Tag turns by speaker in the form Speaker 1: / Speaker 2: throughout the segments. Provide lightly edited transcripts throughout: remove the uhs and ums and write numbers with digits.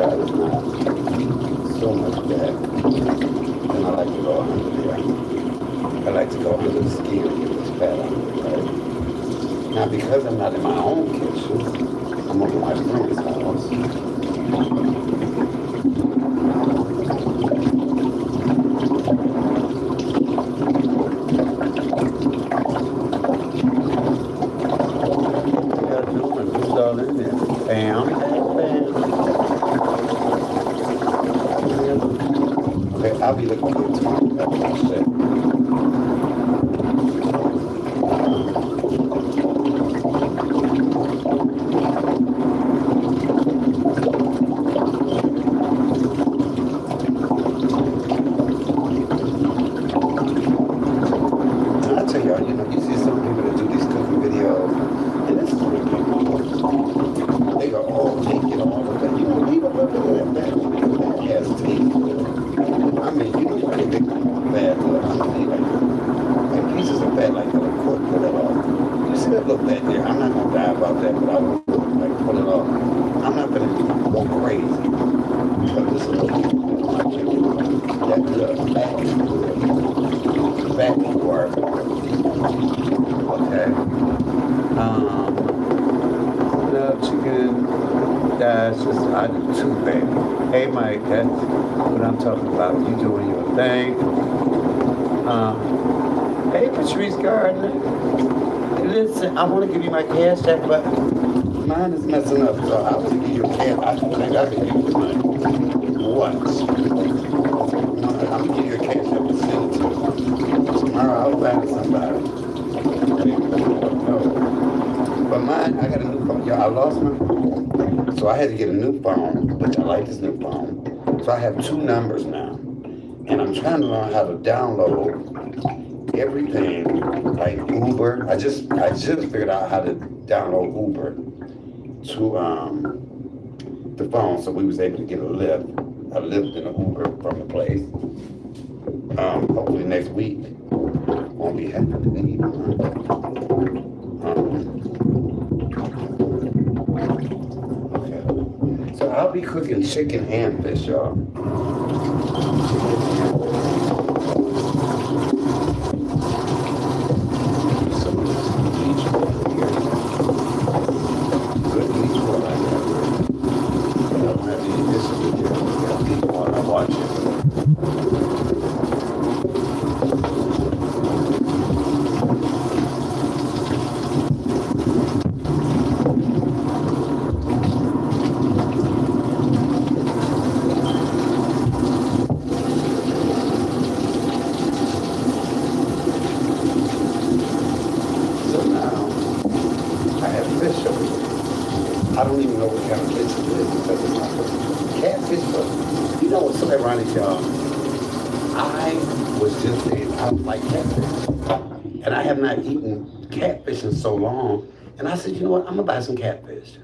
Speaker 1: God is not so much fat, then I like to go under there. I like to go under the skin and get this fat out of it, right? Now, because I'm not in my own kitchen, I'm over my friend's house. Bam, bam. Okay, I'll be looking for it tomorrow. That's it. And I tell y'all, you see some people that do these cooking videos, and this is what people, they go, oh, take it all of that. You don't leave a little bit of that has teeth. I mean, you don't really make bad look. I mean, like pieces of fat, like a quarter pull it off. You see that little fat there? I'm not gonna die about that, but I will like pull it off. I'm not gonna go crazy because this is a little that good fat is good. Fat will work. Okay. Love chicken. That's just I do too, baby. Hey, Mike, that's what I'm talking about. You doing your thing. Hey, Patrice Gardner. Listen, I want to give you my cash app, but mine is messing up, so I want to give you a cash. I think I can give you mine. What? I'm going to give you a cash app and send it to you. Tomorrow I'll find somebody. No. But mine, I got a new phone. Y'all, I lost my phone. So I had to get a new phone, which I like this new phone. So I have two numbers now. And I'm trying to learn how to download everything like Uber. I just figured out how to download Uber to the phone, so we was able to get a lift in an Uber from the place. Hopefully next week. Won't be happening. Okay. So I'll be cooking chicken and fish, y'all. I don't even know what kind of fish it is because it's not catfish, but you know what's so ironic, y'all? I was just saying I don't like catfish. And I have not eaten catfish in so long. And I said, you know what, I'm gonna buy some catfish.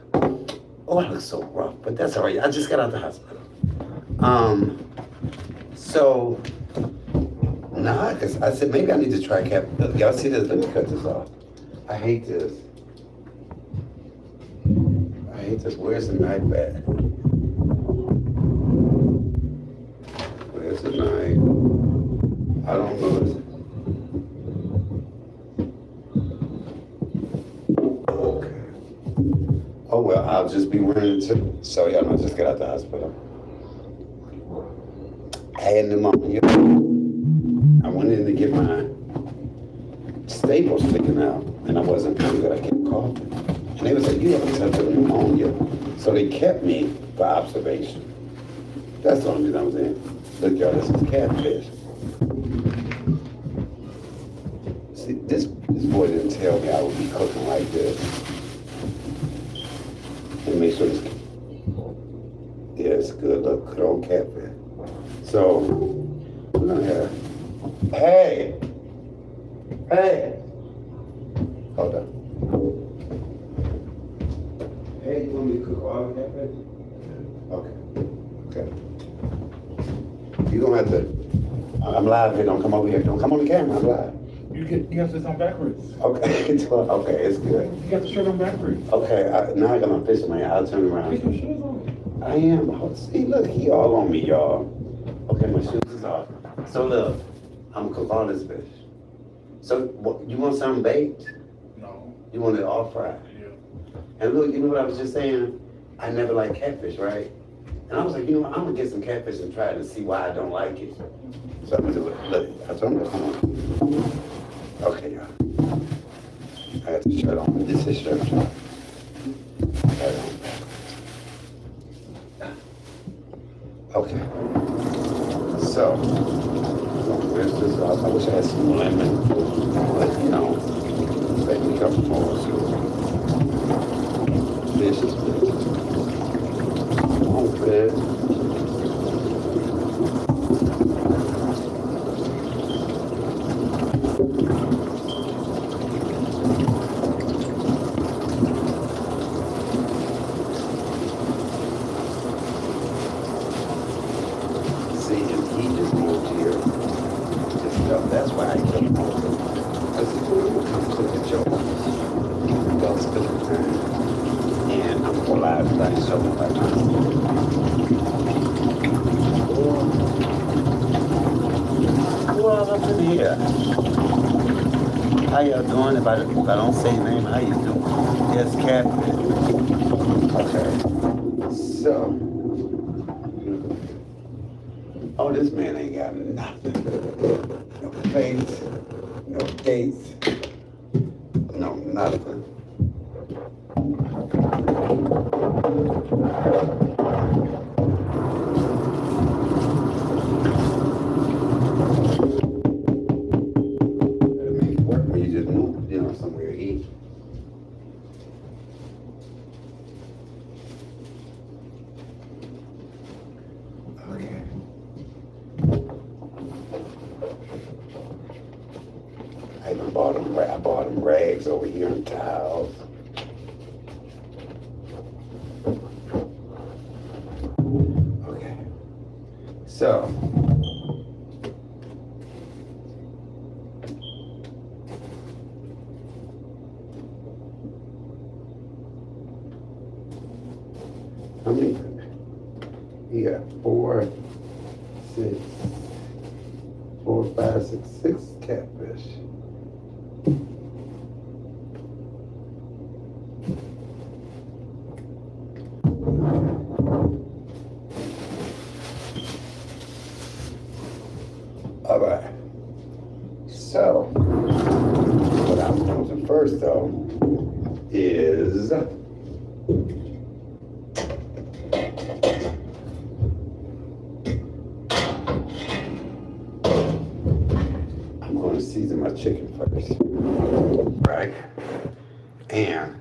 Speaker 1: Oh, I look so rough, but that's all right. I just got out the hospital. So, nah, because I said maybe I need to try catfish. Y'all see this? Let me cut this off. I hate this. I hate this. Where's the knife at? Where's the knife? I don't know. Okay. Oh well, I'll just be wearing it too. So y'all know, I just got out the hospital. I had pneumonia. I went in to get my staples sticking out, and I wasn't feeling good. I kept coughing. And they was like, you have a touch of pneumonia. So they kept me for observation. That's the only reason I'm saying. Look, y'all, this is catfish. See, this boy didn't tell me I would be cooking like this. And make sure it's, yeah, it's good. Look, good old catfish. So, we're gonna have, hey, hold on. Hey, you want me to cook all the catfish? Okay. You're gonna have to, I'm live here, don't come over here, don't come on the camera, I'm live.
Speaker 2: You have this on backwards.
Speaker 1: Okay, okay, it's good.
Speaker 2: You got the shirt on backwards.
Speaker 1: Okay, now I got my fish in my hand, I'll turn
Speaker 2: Put
Speaker 1: around.
Speaker 2: your shoes on.
Speaker 3: I am. Oh, see, look, he all on me, y'all. Okay, my shoes is off. So look, I'm gonna cook all this fish. So what, you want something baked?
Speaker 2: No.
Speaker 3: You want it all fried?
Speaker 2: Yeah.
Speaker 3: And look, you know what I was just saying? I never liked catfish, right? And I was like, you know what? I'm gonna get some catfish and try it and see why I don't like it. So I'm gonna do it. Look, I told him to come on. Okay, y'all. I got the shirt on. This is shirt. Right on. Okay. So, where's this? I wish I had some lemon. But, you know, make me come more. This is good. Okay. See, and he just moved here. Just, that's why I came over. I said, well, we'll come cook at your house. Don't spend the time. And I'm gonna live everybody show me right now. Who all up in here? How y'all doing? If I don't say your name, how you doing? Yes, Catherine. Okay. So. Oh, this man ain't got nothing. No plates, no dates, no nothing. It makes work when you just move, you know, somewhere to eat. Okay. I even bought them rags over here and towels. Okay. So. How many? You got 4, 6, 4, 5, 6, 6 catfish. All right. So, what I'm going to do first, though, is I'm going to season my chicken first, right? And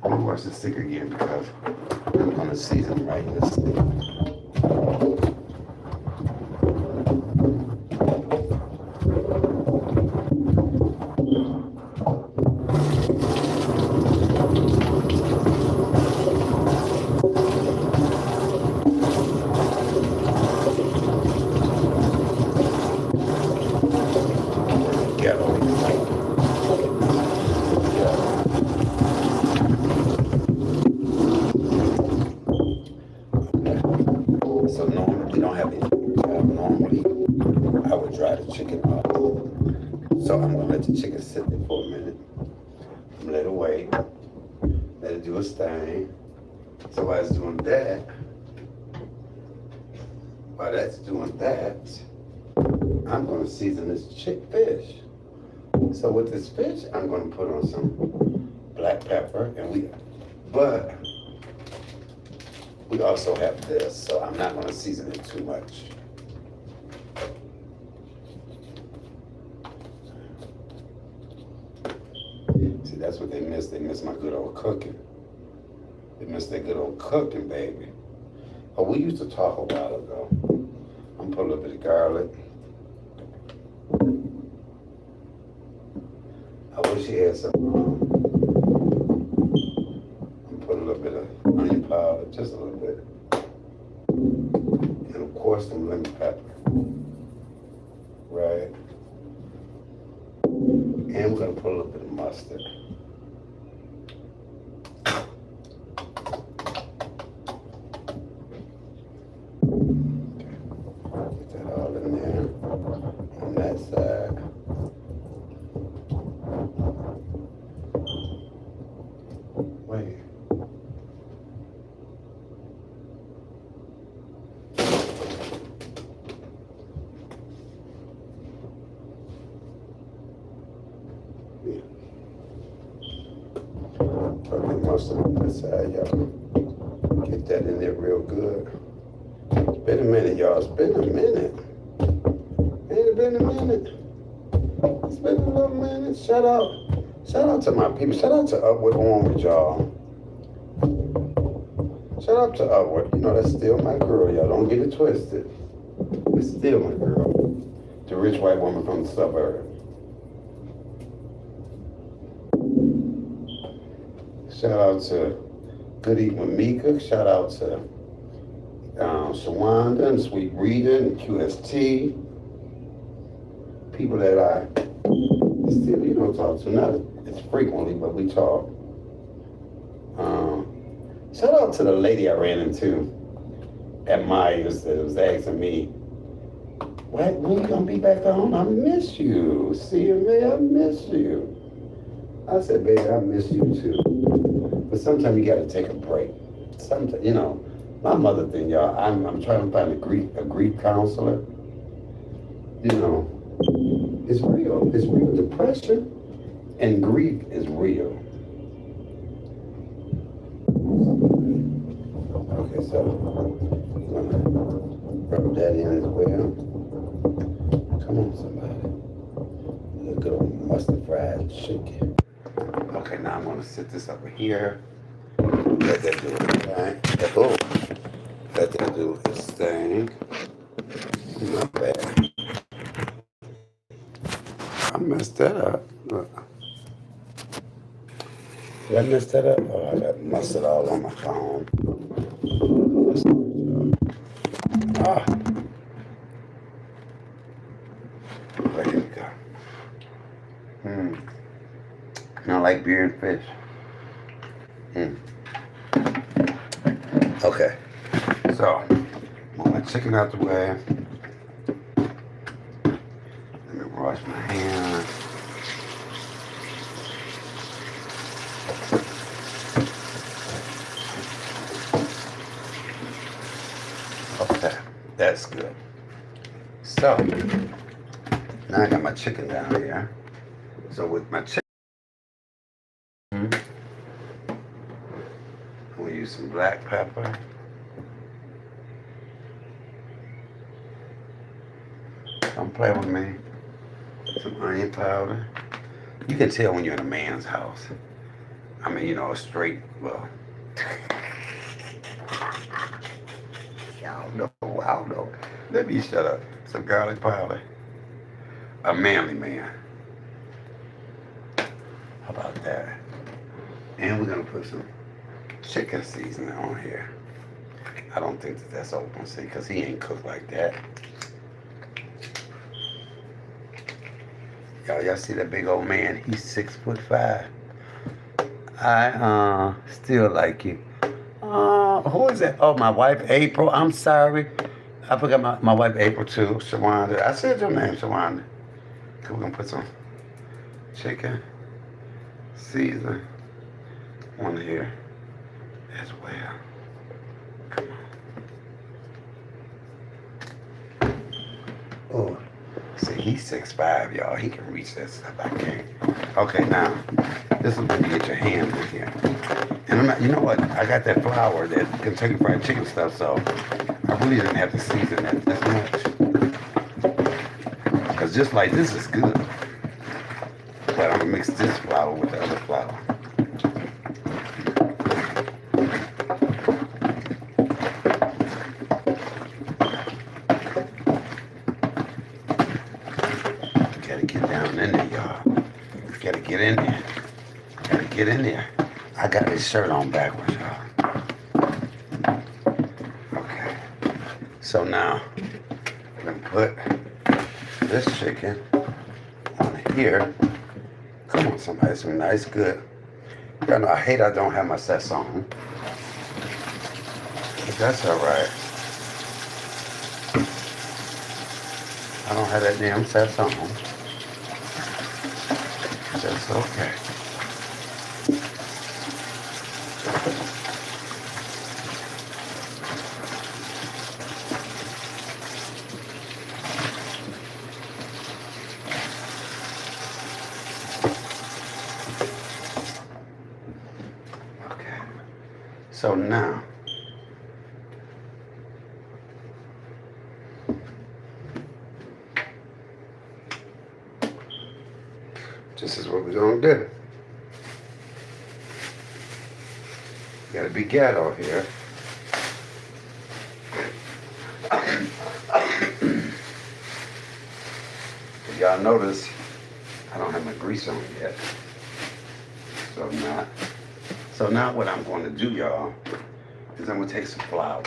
Speaker 3: I'm going to wash the stick again because I'm going to season right in this thing. So normally we don't have any. Normally I would dry the chicken up. So I'm gonna let the chicken sit there for a minute. Let it wait. Let it do its thing. So while it's doing that, while that's doing that, I'm gonna season this fish. So with this fish, I'm gonna put on some black pepper but we also have this, so I'm not gonna season it too much. See, that's what they miss. They miss my good old cooking. They miss their good old cooking, baby. Oh, we used to talk a while ago. I'm gonna put a little bit of garlic. I wish he had some. I'm gonna put a little bit of onion powder, just a little bit. And of course, some lemon pepper. Right? And we're gonna put a little bit of mustard. this side. Wait. Okay, mustard on this side, y'all. Get that in there real good. It's been a minute, y'all. It's been a minute. Ain't it been a minute? It's been a little minute. Shout out to my people. Shout out to Upward Orange, y'all. Shout out to Upward. You know, that's still my girl, y'all. Don't get it twisted. It's still my girl. The rich white woman from the suburbs. Shout out to Good Eating with Mika. Shout out to Shawanda and Sweet Rita and QST. People that I still, you know, talk to. Not as frequently, but we talk. Shout out to the lady I ran into at Myers that was asking me, when you gonna be back home? I miss you. See you, man, I miss you. I said, baby, I miss you too. But sometimes you gotta take a break. Sometimes, you know, my mother thing, y'all, I'm trying to find a grief counselor. You know, it's real. It's real. Depression and grief is real. Okay, so I'm gonna rub that in as well. Come on, somebody. A good old mustard fried chicken. Okay, now I'm gonna sit this over here. Let that do its thing. Oh, let that do its thing. Not bad. I messed that up. Look. Did I mess that up? Oh, I got mustard all on my phone. Ah. There you go. I don't like beer and fish. Okay. So, move my chicken out the way. Let me wash my hands. Okay, that's good. So, now I got my chicken down here. So with my chicken, I'm gonna use some black pepper. Don't play with me. Some onion powder. You can tell when you're in a man's house. I mean, you know, a straight, well. I don't know. Let me shut up. Some garlic powder. A manly man. How about that? And we're gonna put some chicken seasoning on here. I don't think that's open, see, because he ain't cooked like that. Y'all see that big old man? He's 6'5". I still like you. Who is that? Oh, my wife April. I'm sorry. I forgot my wife April too. Shawanda. I said your name, Shawanda. We're gonna put some chicken season on here as well. Come on. Oh, see, he's 6'5", y'all. He can reach that stuff. I can't. Okay, now this is when you get your hands in here. And I'm not, you know what? I got that flour, that Kentucky Fried Chicken stuff, so I really didn't have to season that this much. Because just like this is good. But I'm gonna mix this flour with the other flour. Gotta get down in there, y'all. Gotta get in there. Gotta get in there. I got this shirt on backwards, y'all. Okay. So now, I'm gonna put this chicken on here. Come on, somebody, some nice, good. Y'all know I don't have my sets on. But that's all right. I don't have that damn set on. That's okay. Okay. So now, this is what we're gonna do. Gotta be ghetto here. If y'all notice, I don't have my grease on yet. So now what I'm going to do, y'all, is I'm gonna take some flour.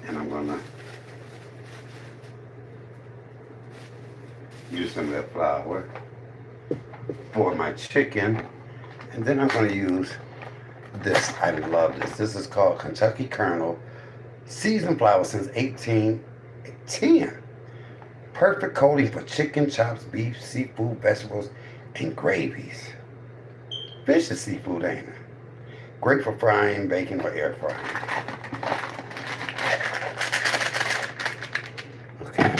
Speaker 3: And I'm gonna use some of that flour for my chicken. And then I'm gonna use this. I love this. This is called Kentucky Colonel seasoned flour since 1810. Perfect coating for chicken, chops, beef, seafood, vegetables, and gravies. Fish is seafood, ain't it? Great for frying, baking, or air frying. Okay.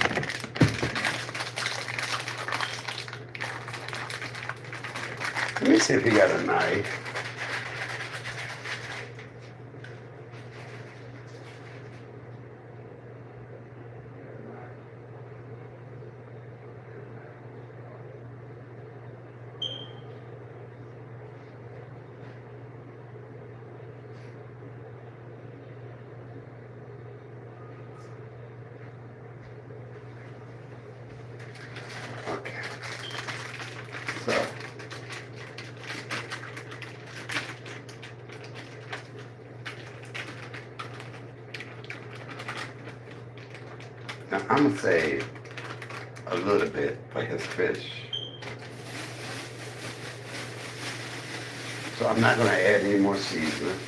Speaker 3: Let me see if he got a knife. Okay. So. Now I'm gonna save a little bit for his fish. So I'm not gonna add any more seasoning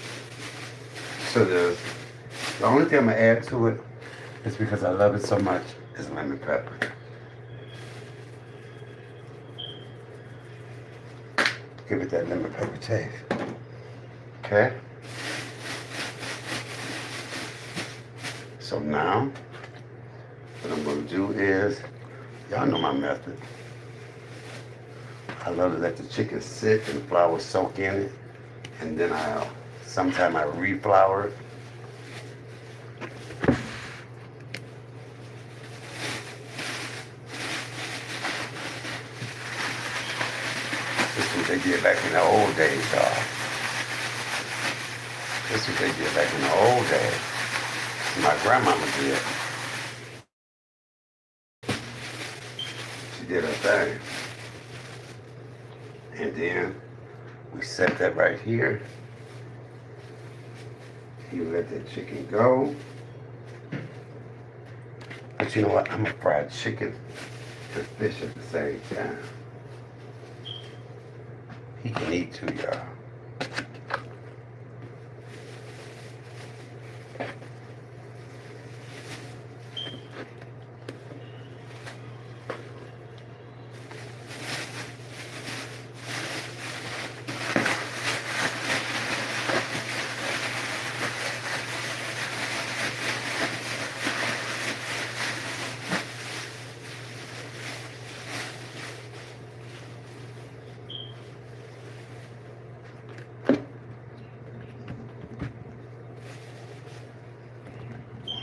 Speaker 3: to this. The only thing I'm gonna add to it is because I love it so much is lemon pepper. Give it that lemon pepper taste. Okay? So now, what I'm gonna do is, y'all know my method. I love to let the chicken sit and the flour soak in it. And then sometimes I reflour it. This is what they did back in the old days, y'all. This is what they did back in the old days. My grandmama did. She did her thing. And then we set that right here. You let that chicken go. But you know what? I'm gonna fry chicken and fish at the same time. He can eat too, y'all.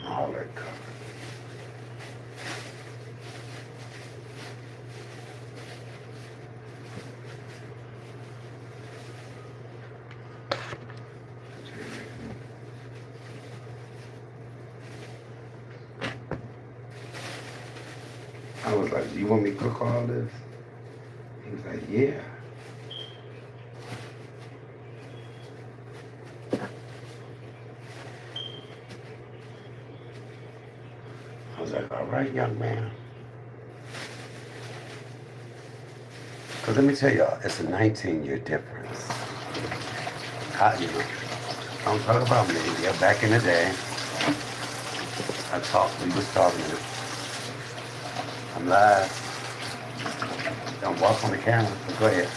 Speaker 3: All that covered. I was like, do you want me to cook all this? He was like, yeah. I was like, all right, young man. Because let me tell y'all, it's a 19-year difference. Don't talk about me. Yeah, back in the day, we was talking I'm live. Don't walk on the camera. But go ahead.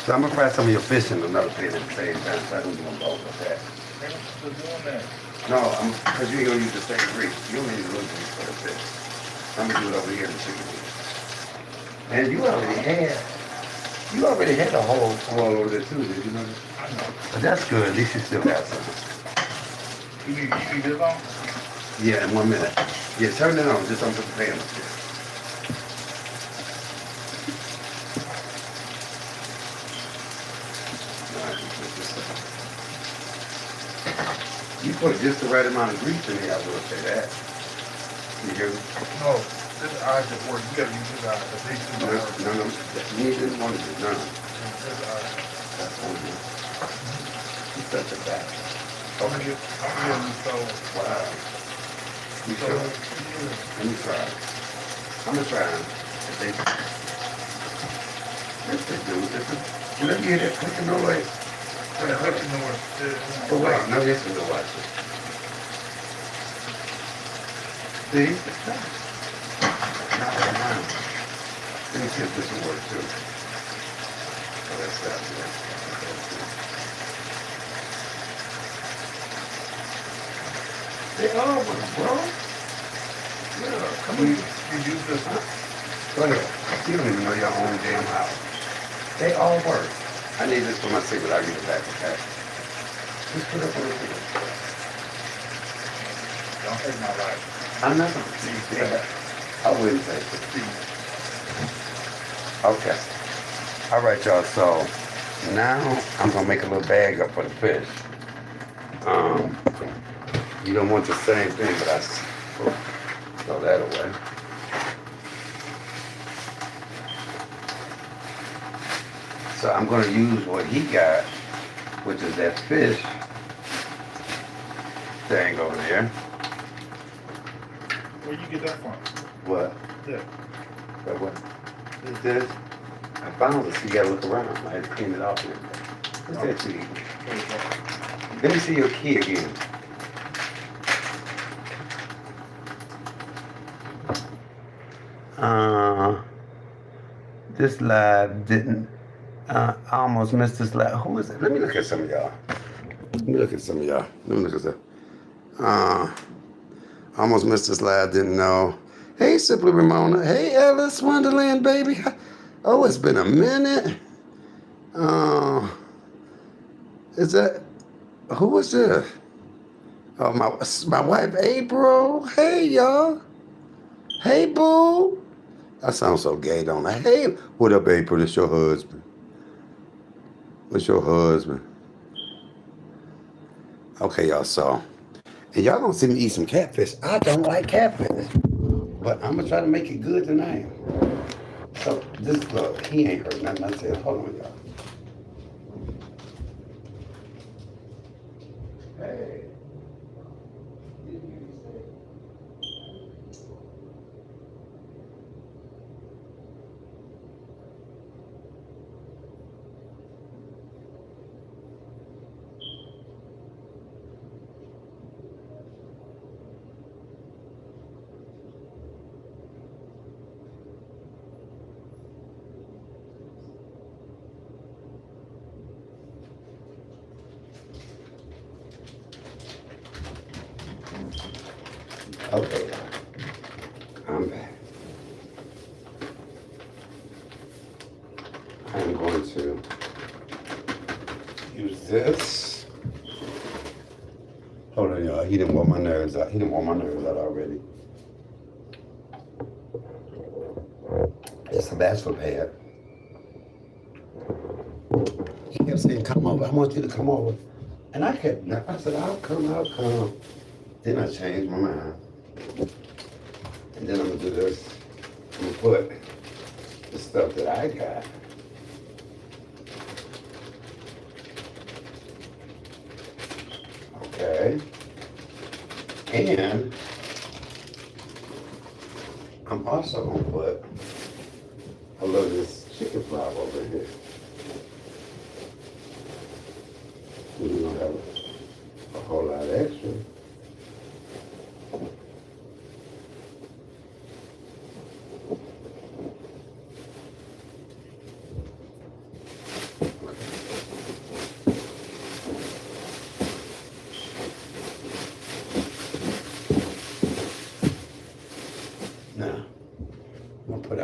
Speaker 3: So I'm gonna fry some of your fish in another pan at the same time, so I don't do them both with that.
Speaker 2: They're doing that.
Speaker 3: No, because you ain't gonna use the same grease. You only need a little grease for the fish. I'm gonna do it over here in the chicken grease. And you already had a whole oil over there too, did you know that?
Speaker 2: I know.
Speaker 3: But that's good. At least you still got some.
Speaker 2: You need this on?
Speaker 3: Yeah, in 1 minute. Yeah, turn it on. Just don't put the pan up there. You put just the right amount of grease in here, I will say that. You hear me?
Speaker 2: No, this eye just works. You gotta use this eye. The big two
Speaker 3: No,
Speaker 2: eye.
Speaker 3: no, no. You need this one to do none.
Speaker 2: This eye.
Speaker 3: That's one of them. You set it back.
Speaker 2: I'm gonna get you so.
Speaker 3: Wow. You
Speaker 2: So,
Speaker 3: sure? Let me try. I'm gonna try them. If they, yes, they do. Let me hear that clicking noise.
Speaker 2: yeah, let you know what.
Speaker 3: Oh, wait. No, yes, no, watch it. See? It's not. Not right now. Let me see if this will work too. Oh, that's that. They all work, bro. Yeah, come on.
Speaker 2: You use this.
Speaker 3: Go ahead. You don't even know your own damn house. They all work. I need this for my cigarette. I'll give it back, okay? Just put it up on the table.
Speaker 2: Don't take my life.
Speaker 3: I'm not gonna see that. I wouldn't take it. Okay. All right, y'all. So now I'm gonna make a little bag up for the fish. You don't want the same thing, but I throw that away. So I'm gonna use what he got, which is that fish thing over there.
Speaker 2: Where you get that from?
Speaker 3: What?
Speaker 2: There.
Speaker 3: That what? Is this? I found this. You gotta look around. I had to clean it off here. What's that to you? Let me see your key again. This live didn't. I almost missed this live. Who is it? Let me look at some of y'all. Let me look at some of y'all. Let me look at that. Almost missed this live. Didn't know. Hey, Simply Ramona. Hey, Ellis Wonderland, baby. Oh, it's been a minute. Is that? Who is this? Oh, my wife April. Hey, y'all. Hey, boo. I sound so gay, don't I? Hey, what up, April? It's your husband. What's your husband? Okay, y'all, so. And y'all gonna see me eat some catfish. I don't like catfish. But I'm gonna try to make it good tonight. So, this, look, he ain't heard nothing I said. Hold on, y'all. Hey. Okay, I'm back. I'm going to use this. Hold on, y'all. He didn't want my nerves out. He didn't want my nerves out already. It's a bachelor pad. He kept saying, come over. I want you to come over. And I said, I'll come. Then I changed my mind. And then I'm gonna do this. I'm gonna put the stuff that I got. Okay. And I'm also gonna put a little of this chicken flour over here. We're gonna have a whole lot of extra.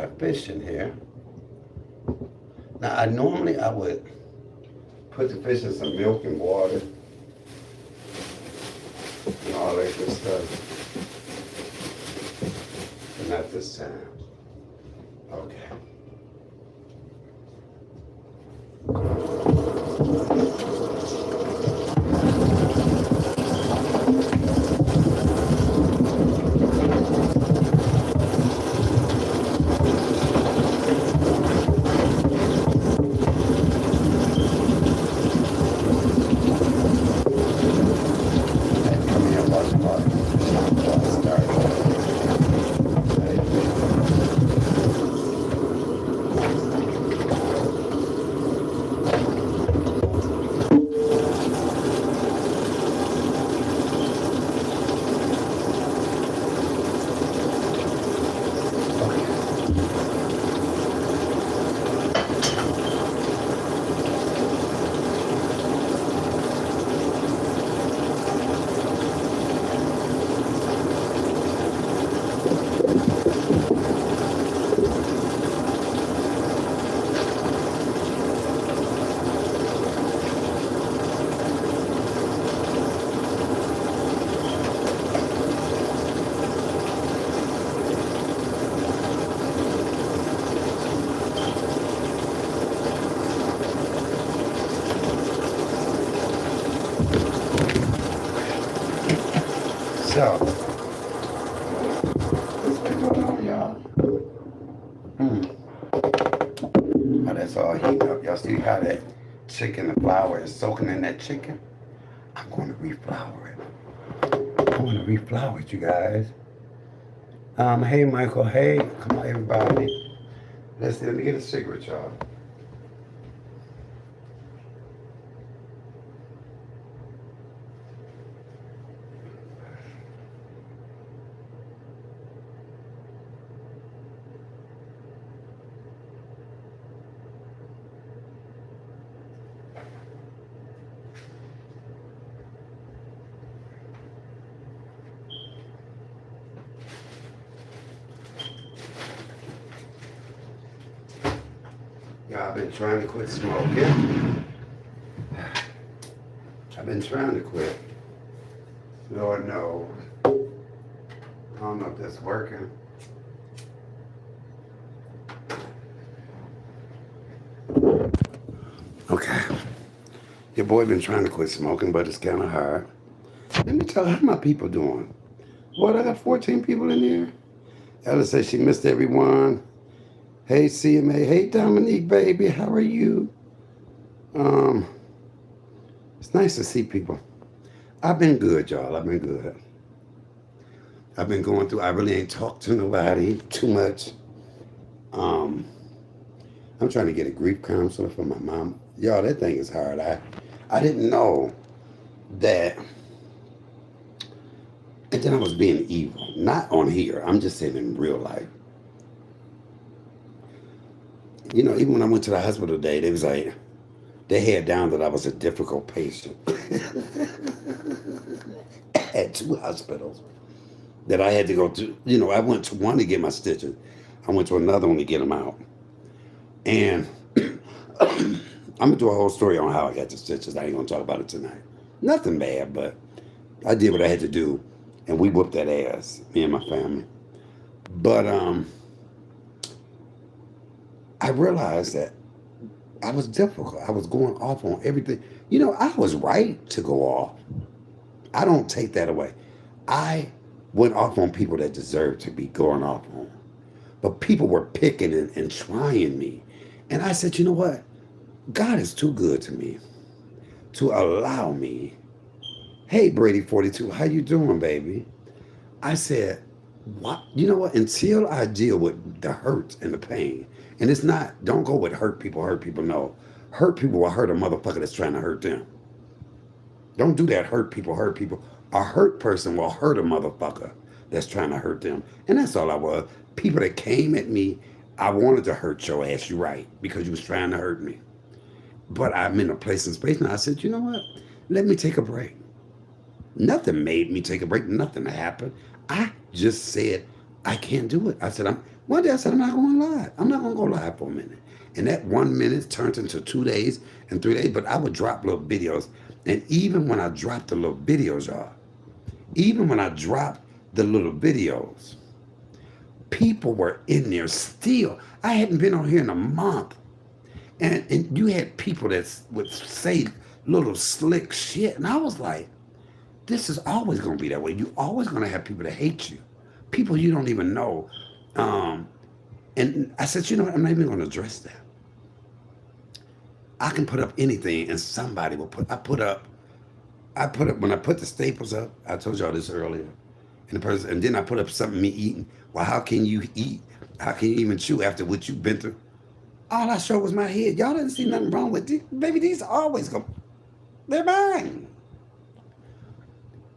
Speaker 3: got fish in here. Now, normally I would put the fish in some milk and water and all that good stuff. But not this time. Okay. So, what's been going on, y'all? How that's all heating up. Y'all see how that chicken, the flour is soaking in that chicken? I'm going to reflour it. I'm going to reflour it, you guys. Hey, Michael. Hey, come on, everybody. Let me get a cigarette, y'all. Y'all, I've been trying to quit smoking. I've been trying to quit. Lord knows. I don't know if that's working. Okay. Your boy been trying to quit smoking, but it's kind of hard. Let me tell you how my people doing. What, I got 14 people in here? Ella says she missed everyone. Hey, CMA. Hey, Dominique, baby. How are you? It's nice to see people. I've been good, y'all. I've been good. I've been going through, I really ain't talked to nobody too much. I'm trying to get a grief counselor for my mom. Y'all, that thing is hard. I didn't know that. And then I was being evil. Not on here. I'm just saying in real life. You know, even when I went to the hospital today, they was like, they had down that I was a difficult patient. At 2 hospitals that I had to go to. You know, I went to one to get my stitches. I went to another one to get them out. And I'm going to do a whole story on how I got the stitches. I ain't going to talk about it tonight. Nothing bad, but I did what I had to do. And we whooped that ass, me and my family. But I realized that I was difficult. I was going off on everything. You know, I was right to go off. I don't take that away. I went off on people that deserved to be going off on. But people were picking and trying me. And I said, you know what? God is too good to me to allow me. Hey, Brady 42, how you doing, baby? I said, what? You know what? Until I deal with the hurt and the pain, and it's not, don't go with hurt people, no. Hurt people will hurt a motherfucker that's trying to hurt them. Don't do that, hurt people. A hurt person will hurt a motherfucker that's trying to hurt them. And that's all I was. People that came at me, I wanted to hurt your ass, you right, because you was trying to hurt me. But I'm in a place and space now. I said, you know what? Let me take a break. Nothing made me take a break. Nothing happened. I just said,
Speaker 1: I can't do it. I said, one day I said, I'm not going live. I'm not going to go live for a minute. And that 1 minute turned into 2 days and 3 days, but I would drop little videos. And even when I dropped the little videos, y'all, even when I dropped the little videos, people were in there still. I hadn't been on here in a month. And you had people that would say little slick shit. And I was like, this is always going to be that way. You're always going to have people that hate you. People you don't even know. And I said, you know what? I'm not even going to address that. I can put up anything and somebody will put, when I put the staples up, I told y'all this earlier. And then I put up something me eating. Well, how can you eat? How can you even chew after what you've been through? All I showed was my head. Y'all didn't see nothing wrong with it. Baby, these always go, they're mine.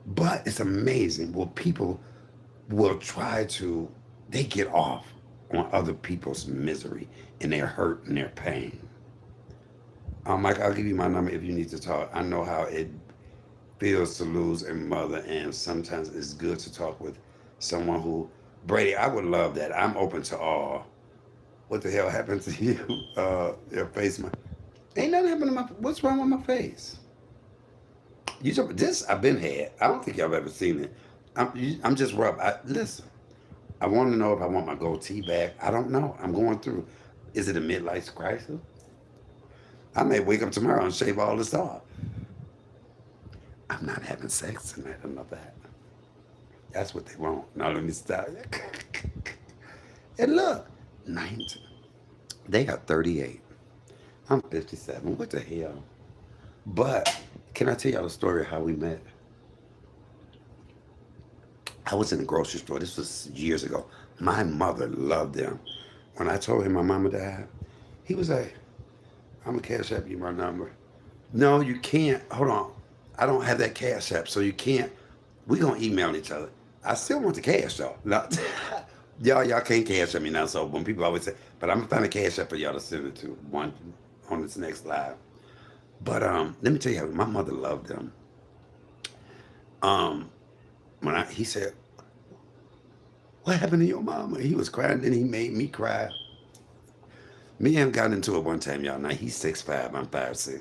Speaker 1: But it's amazing what people will try to, they get off on other people's misery and their hurt and their pain. Mike, I'll give you my number if you need to talk. I know how it feels to lose a mother, and sometimes it's good to talk with someone who, Brady, I would love that. I'm open to all. What the hell happened to you? Your face, ain't nothing happened to my, what's wrong with my face? This I've been had. I don't think y'all have ever seen it. I'm just rough. Listen, I want to know if I want my goatee back. I don't know. I'm going through. Is it a midlife crisis? I may wake up tomorrow and shave all this off. I'm not having sex tonight. I know that. That's what they want. Now let me stop. And look, 19. They got 38. I'm 57. What the hell? But can I tell y'all the story of how we met? I was in the grocery store. This was years ago. My mother loved them. When I told him my mama died, he was like, I'm going to cash app you my number. No, you can't. Hold on. I don't have that cash app, so you can't. We're going to email each other. I still want the cash, though. Y'all can't cash at me now, so when people always say, but I'm going to find a cash app for y'all to send it to one on this next live. But let me tell you, my mother loved them. He said, what happened to your mama? He was crying, then he made me cry. Me and him got into it one time, y'all. Now he's 6'5", I'm 5'6".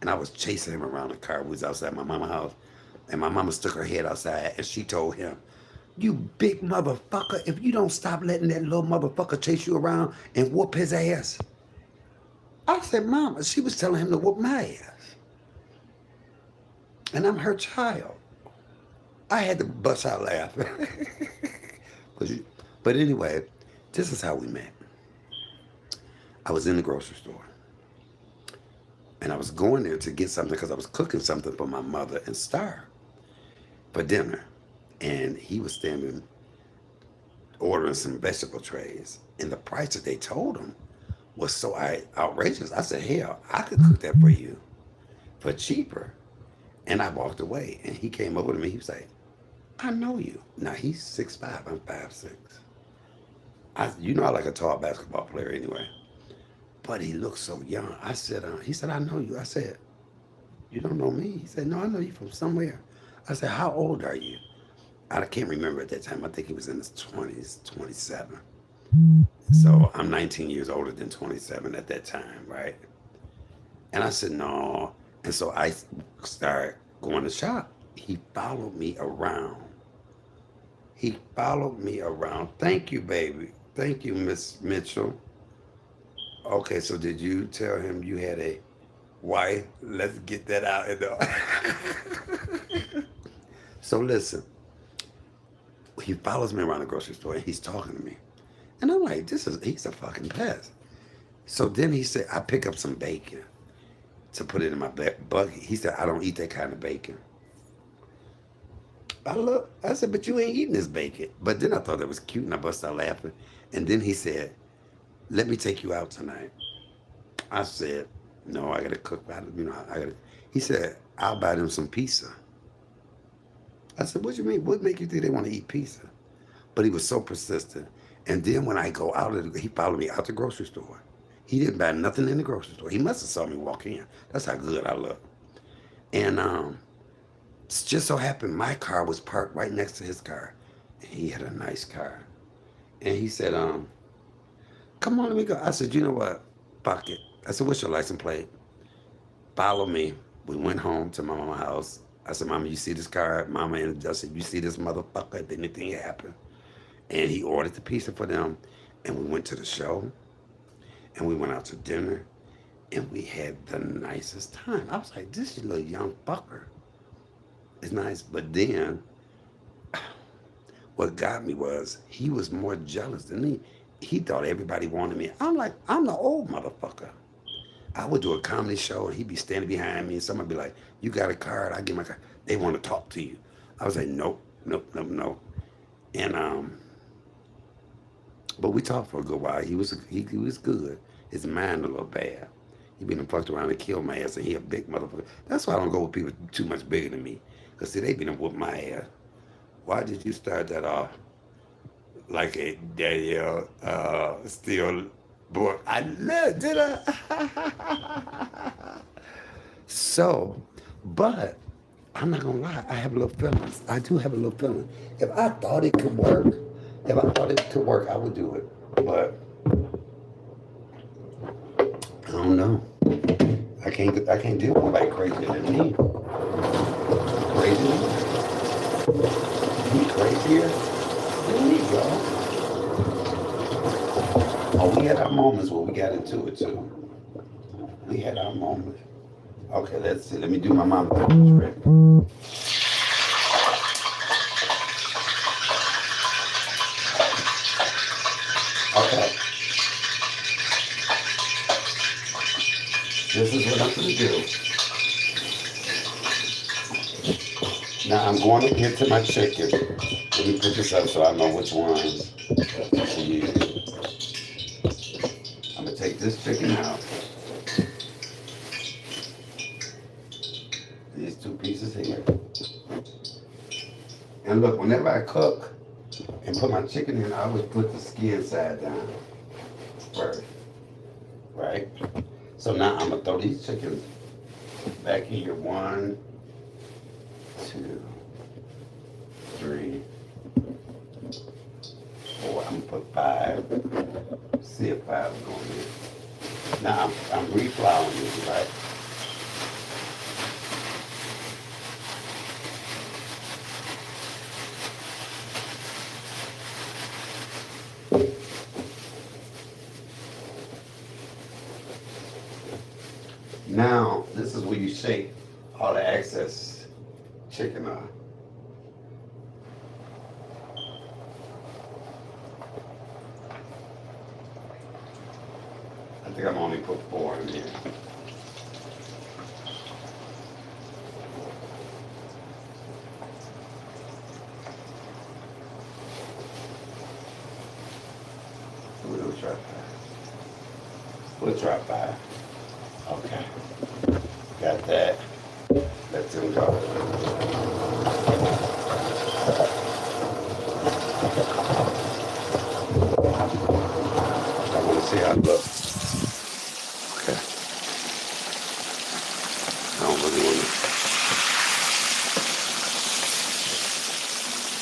Speaker 1: And I was chasing him around the car. We was outside my mama's house. And my mama stuck her head outside and she told him, you big motherfucker, if you don't stop letting that little motherfucker chase you around and whoop his ass. I said, Mama, she was telling him to whoop my ass. And I'm her child. I had to bust out laughing. But anyway, this is how we met. I was in the grocery store. And I was going there to get something because I was cooking something for my mother and Star for dinner. And he was standing ordering some vegetable trays. And the price that they told him was so outrageous. I said, hell, I could cook that for you for cheaper. And I walked away. And he came over to me. He was like, I know you. Now, he's 6'5", I'm 5'6". You know I like a tall basketball player anyway. But he looked so young. I said, he said, I know you. I said, you don't know me? He said, no, I know you from somewhere. I said, how old are you? I can't remember at that time. I think he was in his 20s, 27. So I'm 19 years older than 27 at that time, right? And I said, no. And so I started going to shop. He followed me around. He followed me around. Thank you, baby. Thank you, Miss Mitchell. Okay, so did you tell him you had a wife? Let's get that out. So listen, he follows me around the grocery store and he's talking to me. And I'm like, he's a fucking pest. So then he said, I pick up some bacon to put it in my buggy. He said, I don't eat that kind of bacon. I said, but you ain't eating this bacon. But then I thought that was cute and I busted out laughing. And then he said, let me take you out tonight. I said, no, I gotta cook. He said, I'll buy them some pizza. I said, what do you mean? What make you think they want to eat pizza? But he was so persistent. And then when I go out, he followed me out the grocery store. He didn't buy nothing in the grocery store. He must have saw me walk in. That's how good I look. And it just so happened my car was parked right next to his car. And he had a nice car.
Speaker 3: And he said, come on, let me go. I said, you know what? Fuck it. I said, what's your license plate? Follow me. We went home to my mama's house. I said, Mama, you see this car? Mama and I said, you see this motherfucker? If anything happened. And he ordered the pizza for them. And we went to the show. And we went out to dinner. And we had the nicest time. I was like, this little young fucker is nice. But then what got me was he was more jealous than me. He thought everybody wanted me. I'm like, I'm the old motherfucker. I would do a comedy show and he'd be standing behind me and somebody would be like, you got a card? I get my card. They want to talk to you. I was like, nope, nope, nope, nope. And but we talked for a good while. He was good. His mind a little bad. He been fucked around and killed my ass, and he a big motherfucker. That's why I don't go with people too much bigger than me. Cause see, they been whoop my ass. Why did you start that off like a Daniel Steele book? I love, did I? So, but I'm not gonna lie, I have a little feelings. I do have a little feeling. If I thought it could work, I would do it. But I don't know. I can't deal with nobody crazier than me. Crazy? You crazier than me, y'all. Oh, we had our moments where we got into it too. We had our moments. Okay, let's see. Let me do my mom trick. Okay. This is what I'm going to do. Now I'm going to get to my chicken. Let me put this up so I know which ones to use. I'm going to take this chicken out. These two pieces here. And look, whenever I cook and put my chicken in, I always put the skin side down first. Right? So now I'm going to throw these chickens back in here. 1, 2, 3, 4. I'm going to put 5. See if 5 is going in. Now I'm reflouring these, right? Now, this is where you shake all the excess chicken off. I think I'm only put 4 in here. We'll try 5. We'll try 5. Okay. Got that. Let them go. I want to see how it looks. Okay. I don't really want to.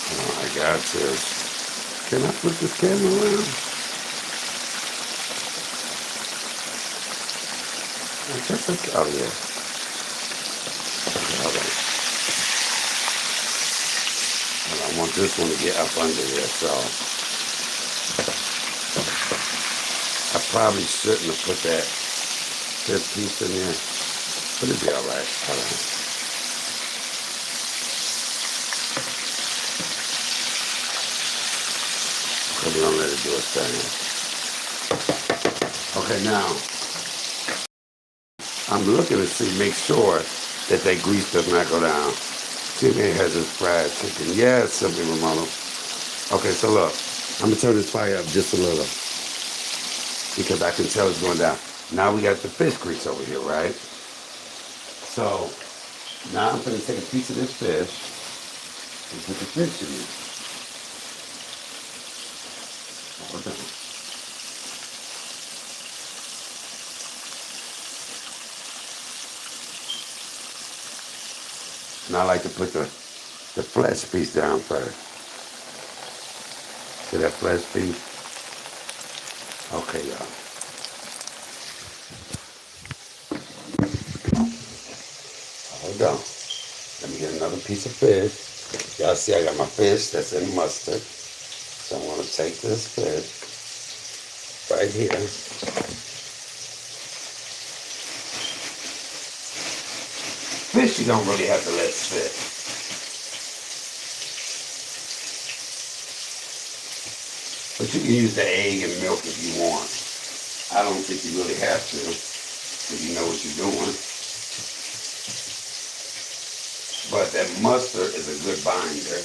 Speaker 3: Oh, I got this. Can I put this camera around? Oh, yeah. Okay, hold on. And I want this one to get up under there, so I probably shouldn't have put this piece in there, but it'll be all right. Hold on. So we don't let it do its thing. Okay, now, I'm looking to see, make sure that grease does not go down. Timmy has his fried chicken. Yes, Simply Romano. Okay, so look, I'm gonna turn this fire up just a little because I can tell it's going down. Now we got the fish grease over here, right? So now I'm gonna take a piece of this fish and put the fish in it. Hold on. And I like to put the flesh piece down first. See that flesh piece? Okay, y'all. Hold on. Let me get another piece of fish. Y'all see I got my fish that's in mustard. So I'm gonna take this fish right here. Fish you don't really have to let sit. But you can use the egg and milk if you want. I don't think you really have to if you know what you're doing. But that mustard is a good binder.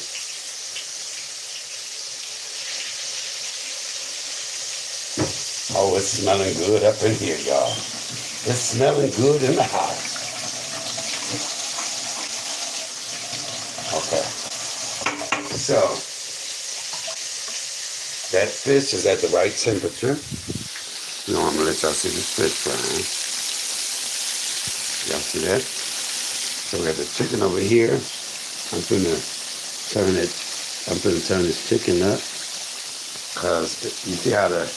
Speaker 3: Oh, it's smelling good up in here, y'all. It's smelling good in the house. Okay. So, that fish is at the right temperature. You know, I'm gonna let y'all see this fish frying. Y'all see that? So we got the chicken over here. I'm gonna turn this chicken up. Cause you see how it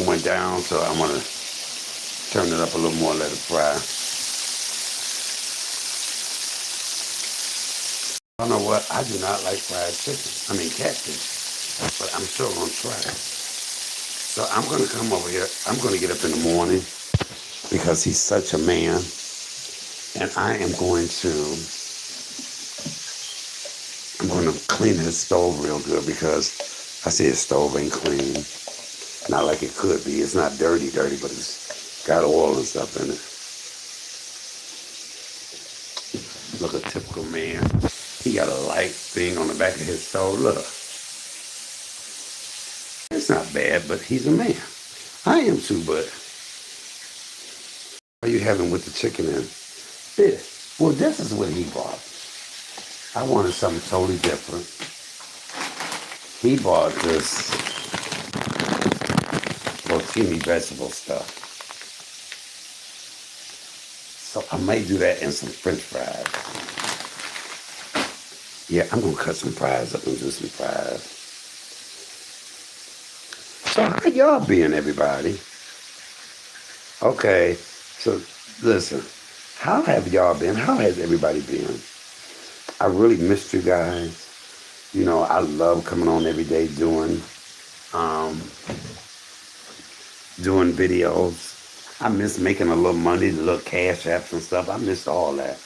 Speaker 3: went down, so I'm gonna turn it up a little more, let it fry. I don't know what, I do not like fried chicken. I mean catfish, but I'm still gonna try it. So I'm gonna come over here. I'm gonna get up in the morning because he's such a man. And I'm going to clean his stove real good because I see his stove ain't clean. Not like it could be. It's not dirty, but it's got oil and stuff in it. Look, a typical man. He got a light thing on the back of his stove. Look. It's not bad, but he's a man. I am too, but what are you having with the chicken and fish? Well, this is what he bought. I wanted something totally different. He bought this rotini vegetable stuff. So I may do that and some French fries. Yeah, I'm gonna cut some fries up and do some fries. So how y'all been, everybody? Okay, so listen, how have y'all been? How has everybody been? I really missed you guys. You know, I love coming on every day doing videos. I miss making a little money, the little cash apps and stuff. I missed all that.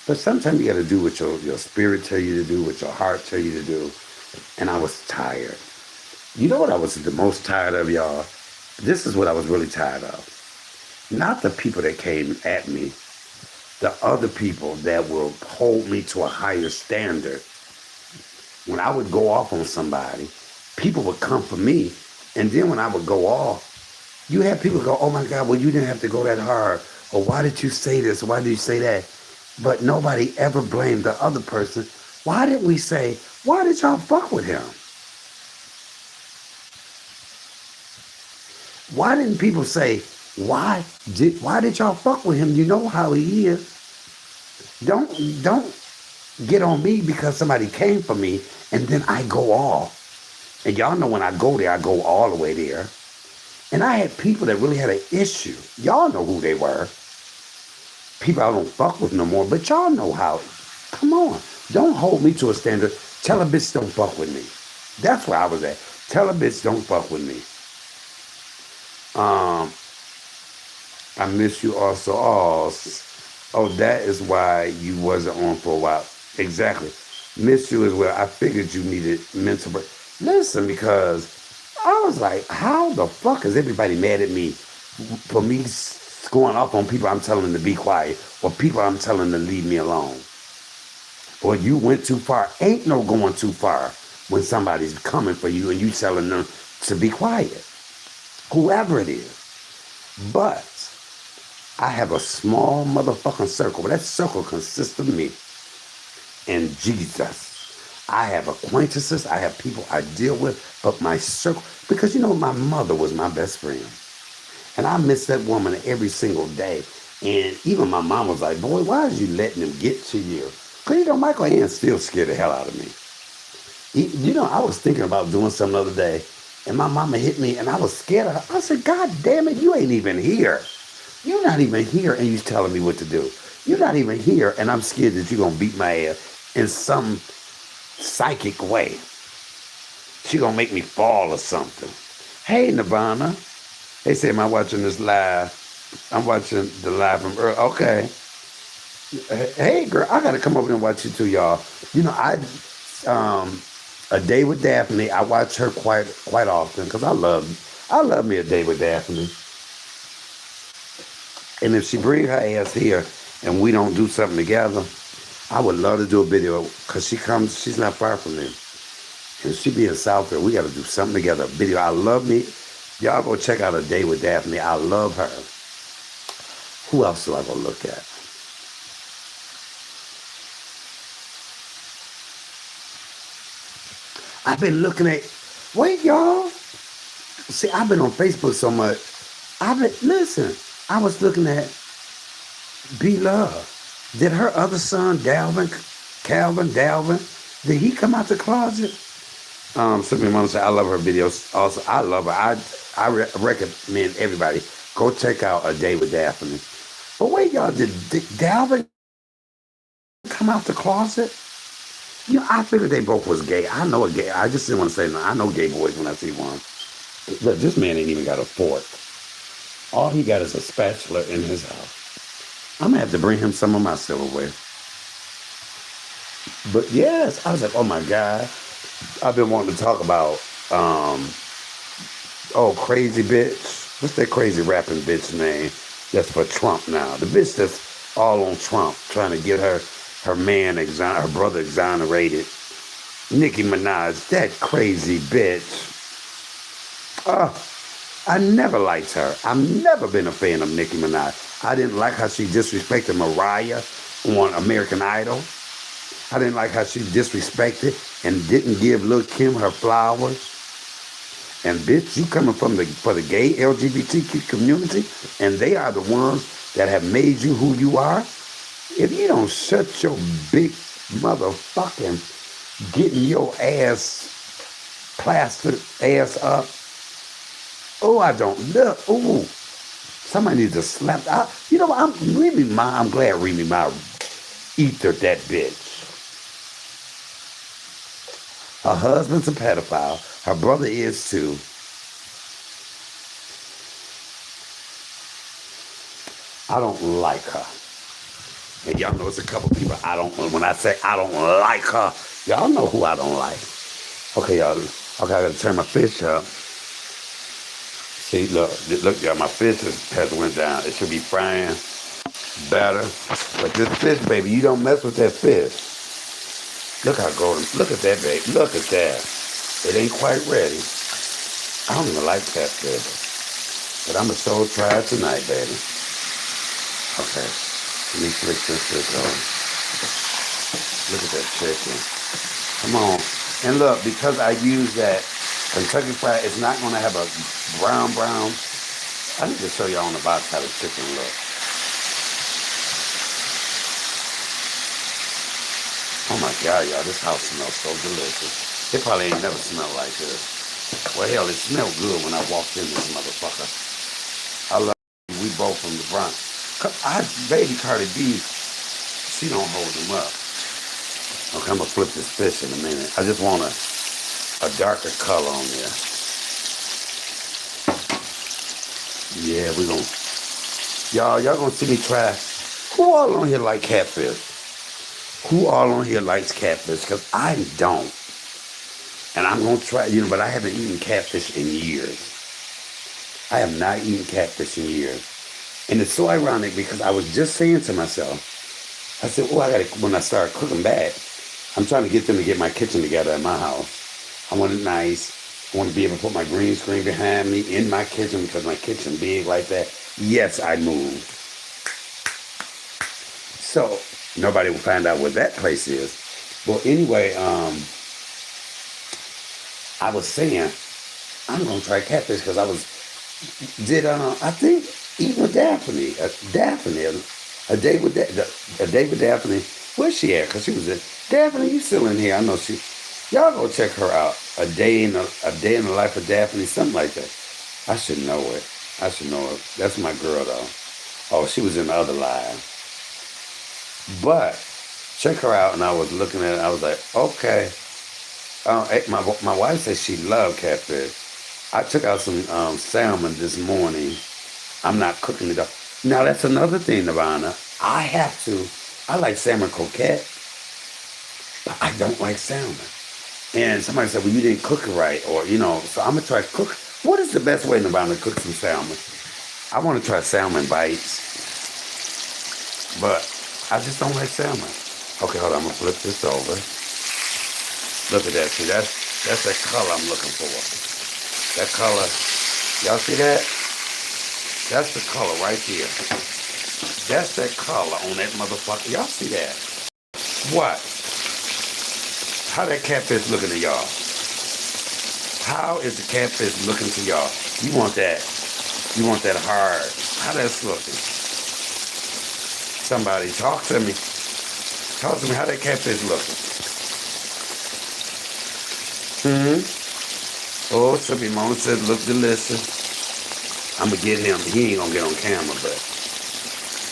Speaker 3: But sometimes you got to do what your spirit tell you to do, what your heart tell you to do. And I was tired. You know what I was the most tired of, y'all? This is what I was really tired of. Not the people that came at me. The other people that will hold me to a higher standard. When I would go off on somebody, people would come for me. And then when I would go off, you had people go, oh my God, well, you didn't have to go that hard. Or why did you say this? Why did you say that? But nobody ever blamed the other person. Why didn't we say, why did y'all fuck with him? Why didn't people say, why did y'all fuck with him? You know how he is. Don't get on me because somebody came for me and then I go off. And y'all know when I go there, I go all the way there. And I had people that really had an issue. Y'all know who they were. People I don't fuck with no more, but y'all know how. Come on. Don't hold me to a standard. Tell a bitch don't fuck with me. That's where I was at. Tell a bitch don't fuck with me. I miss you also. Oh, that is why you wasn't on for a while. Exactly. Miss you as well. I figured you needed mental break. Listen, because I was like, how the fuck is everybody mad at me for me going off on people I'm telling them to be quiet or people I'm telling them to leave me alone? Or you went too far. Ain't no going too far when somebody's coming for you and you telling them to be quiet. Whoever it is. But I have a small motherfucking circle. But that circle consists of me and Jesus. I have acquaintances. I have people I deal with. But my circle, because you know my mother was my best friend. And I miss that woman every single day. And even my mom was like, boy, why are you letting him get to you? Because you know, Michael Ann still scared the hell out of me. You know, I was thinking about doing something the other day, and my mama hit me, and I was scared of her. I said, God damn it, you ain't even here. You're not even here, and you telling me what to do. You're not even here, and I'm scared that you're going to beat my ass in some psychic way. She going to make me fall or something. Hey, Nirvana. They say, am I watching this live? I'm watching the live from early. Okay. Hey, girl, I got to come over and watch you too, y'all. You know, um, A Day with Daphne, I watch her quite often because I love me A Day with Daphne. And if she bring her ass here and we don't do something together, I would love to do a video because she's not far from me. And she be in Southfield. We got to do something together. A video. I love me. Y'all go check out A Day with Daphne. I love her. Who else do I go look at? I've been looking at, wait, y'all. See, I've been on Facebook so much. Listen, I was looking at B Love. Did her other son, Calvin, did he come out the closet? Somebody mama said, I love her videos. Also, I love her. I recommend everybody go check out A Day with Daphne. But wait, y'all, did Dalvin come out the closet? You know, I figured they both was gay. I know a gay. I just didn't want to say no. I know gay boys when I see one. Look, this man ain't even got a fork. All he got is a spatula in his house. I'm gonna have to bring him some of my silverware. But yes, I was like, oh my God. I've been wanting to talk about crazy bitch. What's that crazy rapping bitch name? That's for Trump now. The bitch that's all on Trump, trying to get her man her brother exonerated. Nicki Minaj, that crazy bitch. I never liked her. I've never been a fan of Nicki Minaj. I didn't like how she disrespected Mariah on American Idol. I didn't like how she disrespected and didn't give Lil' Kim her flowers. And bitch, you coming for the gay LGBTQ community, and they are the ones that have made you who you are. If you don't shut your big motherfucking getting your ass plastered ass up, oh, I don't look. Oh, somebody needs to slap. You know, I'm glad Remy Ma ethered that bitch. Her husband's a pedophile. Her brother is too. I don't like her. And y'all know it's a couple people when I say I don't like her, y'all know who I don't like. Okay, y'all. Okay, I gotta turn my fish up. See, look, y'all, my fish has went down. It should be frying better. But this fish, baby, you don't mess with that fish. Look how golden. Look at that, baby. Look at that. It ain't quite ready. I don't even like catfish. But I'm going to so try it tonight, baby. Okay. Let me flick this fish on. Look at that chicken. Come on. And look, because I use that Kentucky Fried, it's not going to have a brown. I need to show y'all on the box how the chicken looks. Oh my God, y'all, this house smells so delicious. It probably ain't never smelled like this. Well, hell, it smelled good when I walked in this motherfucker. I love you. We both from the Bronx. Baby Cardi B, she don't hold him up. Okay, I'm gonna flip this fish in a minute. I just want a darker color on there. Yeah, y'all gonna see me try. Who all on here like catfish? Who all on here likes catfish? Because I don't. And I'm going to try, but I haven't eaten catfish in years. I have not eaten catfish in years. And it's so ironic because I was just saying to myself, I said, when I start cooking back, I'm trying to get them to get my kitchen together at my house. I want it nice. I want to be able to put my green screen behind me in my kitchen because my kitchen big like that. Yes, I moved. So nobody will find out what that place is. Well, anyway, I was saying, I'm going to try catfish because I think, eating with Daphne, A Day with Daphne. Where's she at? Because she was at, Daphne, you still in here. I know
Speaker 4: Y'all go check her out. A day in the life of Daphne, something like that. I should know it. I should know it. That's my girl though. Oh, she was in the other live. But check her out, and I was looking at it. I was like, okay. My wife said she loved catfish. I took out some salmon this morning. I'm not cooking it up. Now that's another thing, Nirvana. I like salmon croquette, but I don't like salmon. And somebody said, well, you didn't cook it right, or, so I'm going to try to cook. What is the best way, Nirvana, to cook some salmon? I want to try salmon bites, but I just don't like salmon. Okay, hold on, I'm going to flip this over. Look at that. See, that's that color I'm looking for. That color. Y'all see that? That's the color right here. That's that color on that motherfucker. Y'all see that? What? How that catfish looking to y'all? How is the catfish looking to y'all? You want that hard. How that's looking? Somebody talk to me. Talk to me how that catfish looking. Oh, Sippy Mama said look delicious. I'm going to get him. He ain't going to get on camera, but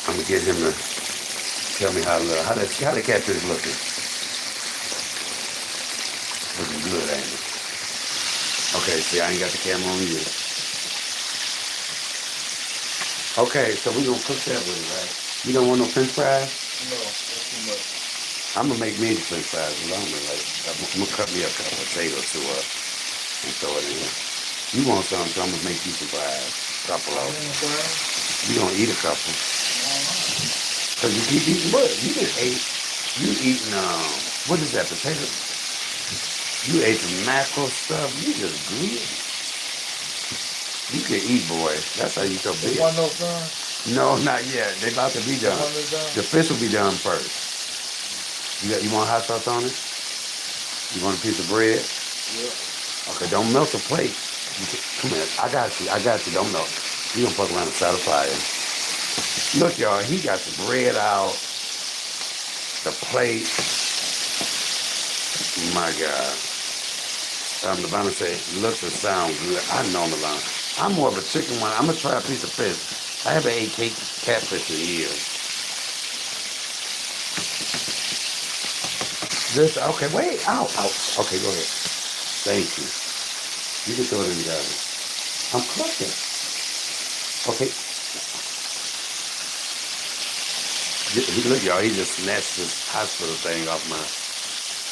Speaker 4: I'm going to get him to tell me how the catfish looking. Looking good, ain't it? Okay, see, I ain't got the camera on you. Okay, so we going to cook that with it, right? You don't want no french fries?
Speaker 2: No, that's too much.
Speaker 4: I'm going to make me the french fries. I'm going to cut me a couple of potatoes to and throw it in here. You want some, so I'm going to make you some fries. Couple of them. You gonna eat a couple. Cause you keep eating what? You eating what is that, potato? You ate the mackerel stuff, you just greedy. You can eat, boy. That's how you so big.
Speaker 2: Want no done?
Speaker 4: No, not yet. They about to be done. The fish will be done first. You want hot sauce on it? You want a piece of bread? Yeah. Okay, don't melt the plate. Come here, I got you, don't know. You gonna fuck around the side of fire. Look, y'all, he got the bread out, the plate. My God. Nirvana say, looks and sound good. I know, Nirvana. I'm more of a chicken one. I'm gonna try a piece of fish. I haven't ate catfish in years. Okay, wait, ow. Okay, go ahead. Thank you. You can throw it in the garbage. I'm cooking. Okay. Look, y'all, he just snatched this hospital thing off my...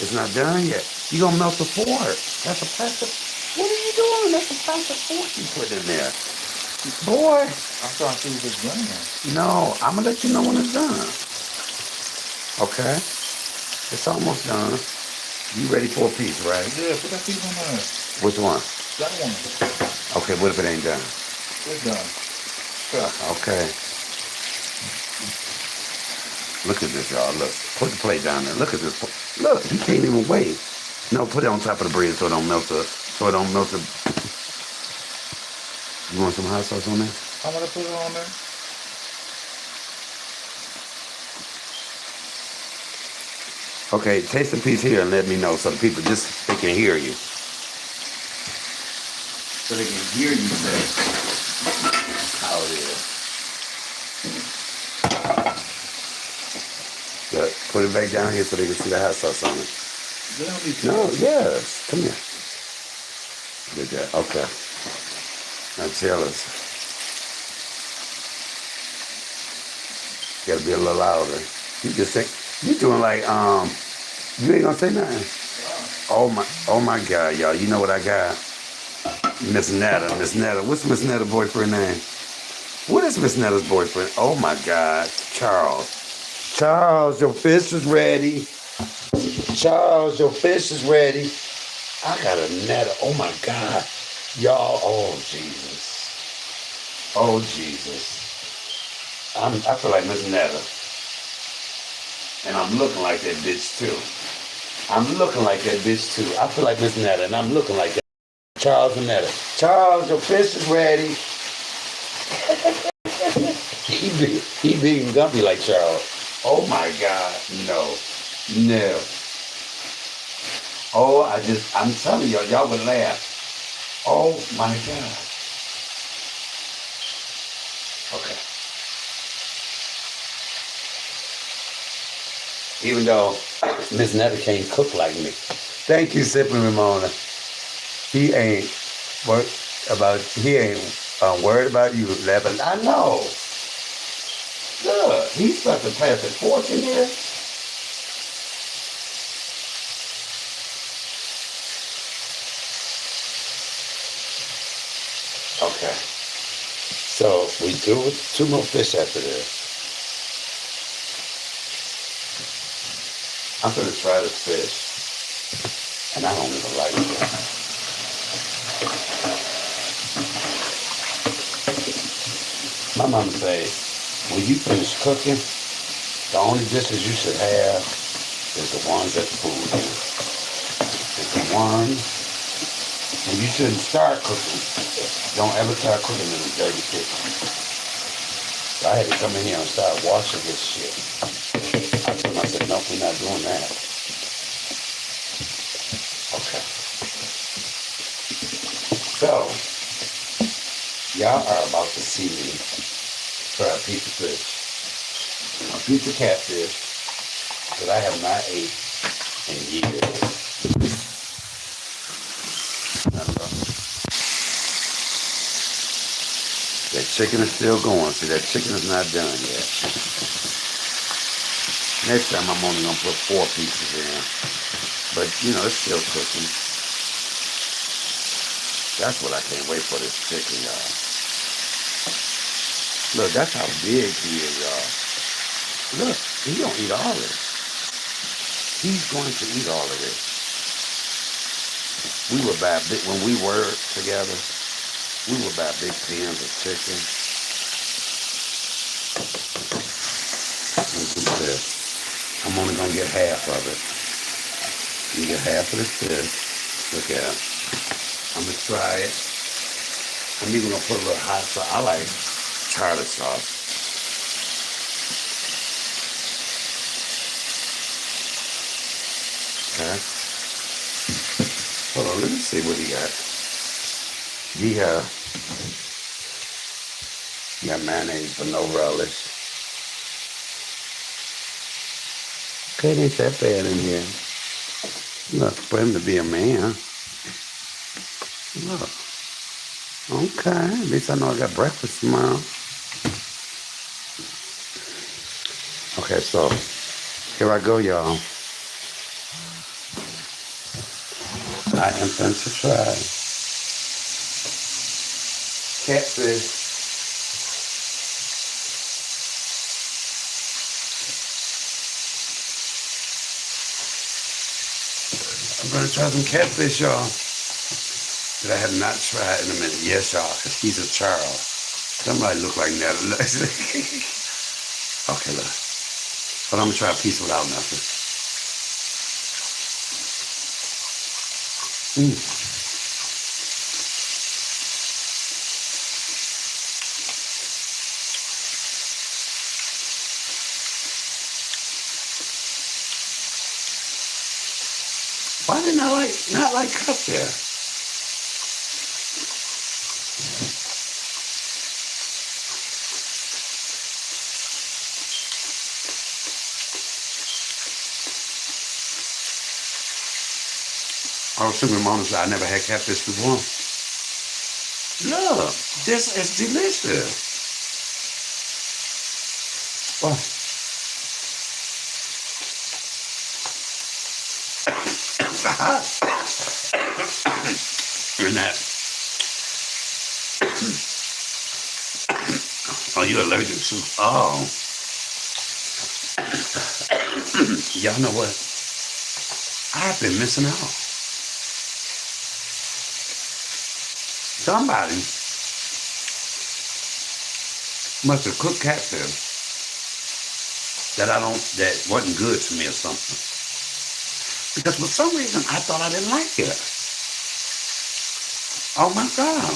Speaker 4: It's not done yet. You gonna melt the fork. That's a plastic... What are you doing? That's a plastic fork you put in there. Boy.
Speaker 2: I'm trying to see if it's done yet.
Speaker 4: No, I'm gonna let you know when it's done. Okay? It's almost done. You ready for a piece, right?
Speaker 2: Yeah, put that piece on there.
Speaker 4: Which one?
Speaker 2: That one.
Speaker 4: Okay, what if it ain't done?
Speaker 2: It's done.
Speaker 4: Okay. Look at this, y'all. Look. Put the plate down there. Look at this. Look, he can't even wait. No, put it on top of the bread so it don't melt the... You want some hot sauce on there?
Speaker 2: I'm gonna put it on there.
Speaker 4: Okay, taste a piece here and let me know so the people they can hear you. So they can hear you say how it is. Good. Put it back down here so they can see the hot sauce on it. No, yes. Come here. Good job. Okay. Now tell us. Gotta be a little louder. You just say, you doing like, you ain't gonna say nothing. Oh my God, y'all. You know what I got? Miss Netta. What's Miss Netta's boyfriend name? What is Miss Netta's boyfriend? Oh my God, Charles. Charles, your fish is ready. Charles, your fish is ready. I got a Netta. Oh my God. Y'all, oh Jesus. Oh Jesus. I feel like Miss Netta. And I'm looking like that bitch too. I feel like Miss Netta and I'm looking like that. Charles and Netta. Charles, your fish is ready. he big and gumpy like Charles. Oh my God, no. Oh, I'm telling y'all would laugh. Oh my God. Okay. Even though Miss Netta can't cook like me. Thank you, Sipping Ramona. He ain't worried about you, Levin. I know. Look, he's about to pass the torch in here. Okay. So we do with 2 more fish after this. I'm gonna try this fish. And I don't even like it. My mama say, when you finish cooking, the only dishes you should have is the ones that the food in. It's the ones, and you shouldn't start cooking. Don't ever start cooking in a dirty kitchen. So I had to come in here and start washing this shit. I told him, I said, nope, we're not doing that. Okay. So, y'all are about to see me try a piece of fish. A piece of catfish that I have not ate in years. That chicken is still going. See, that chicken is not done yet. Next time I'm only gonna put 4 pieces in. But you know, it's still cooking. That's what I can't wait for, this chicken, y'all. Look, that's how big he is, y'all. Look, he don't eat all of it. He's going to eat all of it. We would buy big, when we were together, we would buy big pans of chicken. And do this. I'm only gonna get half of it. You get half of this fish. Look at it. I'm gonna try it. I'm even gonna put a little hot sauce. I like tartar sauce. Okay. Hold on, let me see what he got. He got mayonnaise but no relish. Okay, it ain't that bad in here. Look, for him to be a man. Look. Okay, at least I know I got breakfast tomorrow. Okay, so here I go, y'all. I am going to try catfish. I'm going to try some catfish, y'all, that I have not tried in a minute. Yes, y'all, because he's a Charles. Somebody look like that. Okay, look. But I'm going to try a piece without nothing. Why didn't I not like cupcake? I was simply honest, I never had catfish before. Look, this is delicious. Oh. And that. Oh, you allergic to? Oh. Y'all know what? I've been missing out. Somebody must have cooked catfish that wasn't good to me or something. Because for some reason I thought I didn't like it. Oh my God.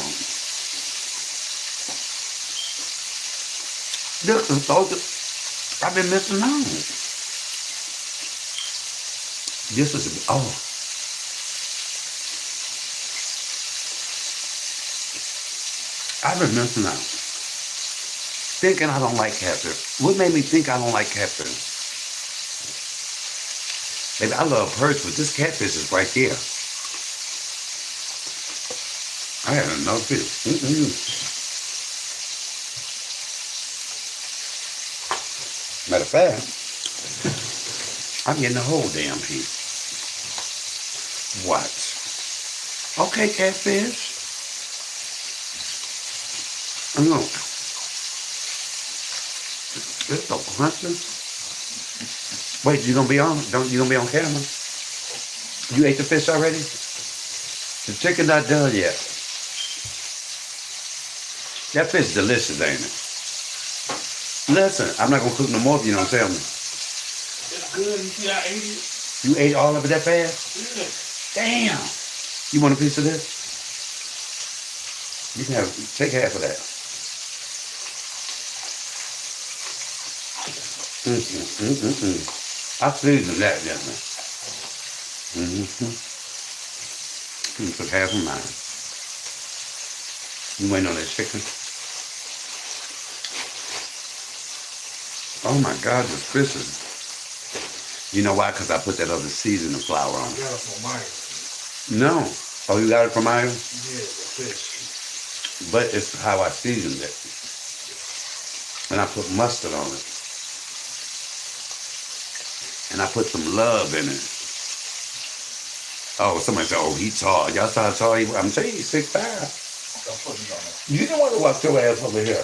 Speaker 4: This is so good. I've been missing out. This is, oh, I've been missing out. Thinking I don't like catfish. What made me think I don't like catfish? Baby, I love perch, but this catfish is right there. I had enough fish. Matter of fact, I'm getting the whole damn piece. What? Okay, catfish. Look. It's so crunchy. Wait, you gonna be on? You gonna be on camera? You ate the fish already? The chicken not done yet. That fish delicious, ain't it? Listen, I'm not gonna cook no more if you don't tell me.
Speaker 2: It's good. You see, I ate it.
Speaker 4: You ate all of it that fast?
Speaker 2: Yeah.
Speaker 4: Damn. You want a piece of this? You can take half of that. I seasoned that, didn't I? You took half of mine. You waiting on that chicken? Oh my God, this fish is. You know why? Because I put that other seasoning flour on
Speaker 2: I
Speaker 4: it.
Speaker 2: got it from mine.
Speaker 4: No. Oh, you got it from Iron?
Speaker 2: Yeah, the fish.
Speaker 4: But it's how I seasoned it. And I put mustard on it. And I put some love in it. Oh, somebody said, oh, he tall. Y'all saw how tall he was? I'm telling you, he's 6'5".
Speaker 2: Don't put me on it.
Speaker 4: You didn't want to walk your ass over here.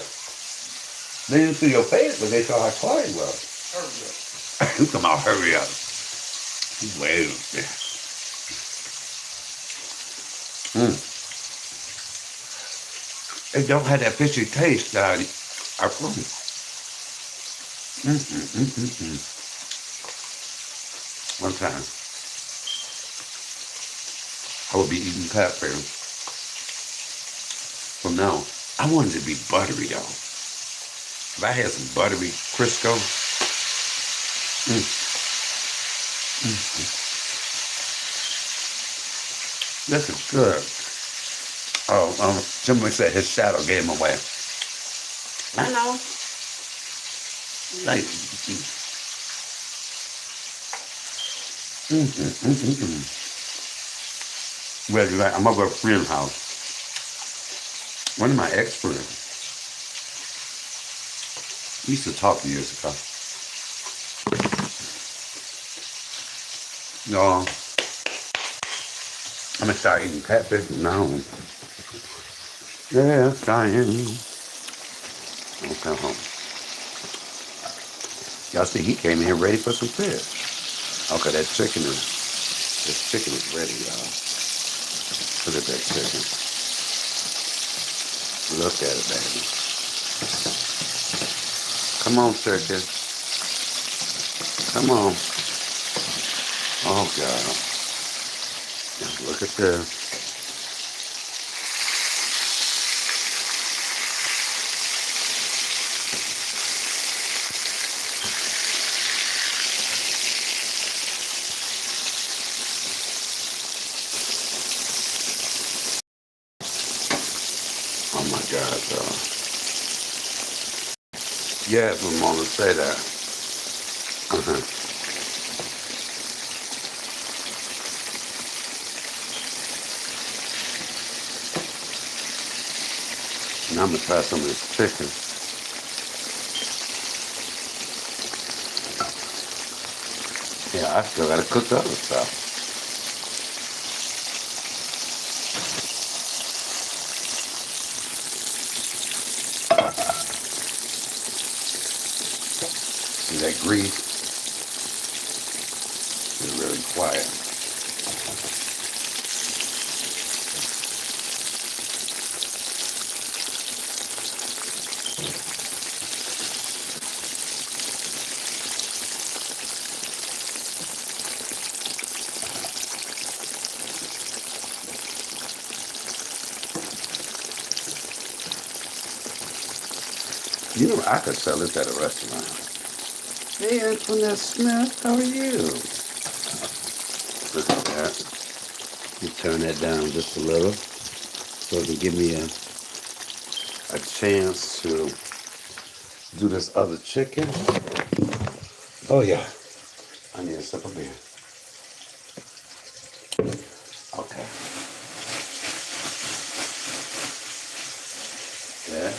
Speaker 4: They didn't see your face, but they saw how tall he was.
Speaker 2: Hurry up.
Speaker 4: You come out, hurry up. He's way up there. It don't have that fishy taste that I One time, I would be eating catfish. Well, no, I wanted it to be buttery, though. If I had some buttery Crisco, this is good. Oh, somebody said his shadow gave him away. I know. Like, well, you're right. I'm over at a friend's house. One of my ex-friends. We used to talk years ago. No, I'm gonna start eating catfish now. Yes, I am. Okay, home. Y'all see, he came in here ready for some fish. Okay, this chicken is ready, y'all. Look at that chicken. Look at it, baby. Come on, chicken. Come on. Oh, God. Look at this. Oh, my God, y'all. Yes, I'm going to say that. Now I'm going to try some of this chicken. Yeah, I still got to cook the other stuff. See that grease? It's really quiet. You know, I could sell this at a restaurant. Hey, Antoinette Smith, how are you? Look at that. You turn that down just a little so it can give me a a chance to do this other chicken. Oh yeah, I need a sip of beer. Okay. Yeah.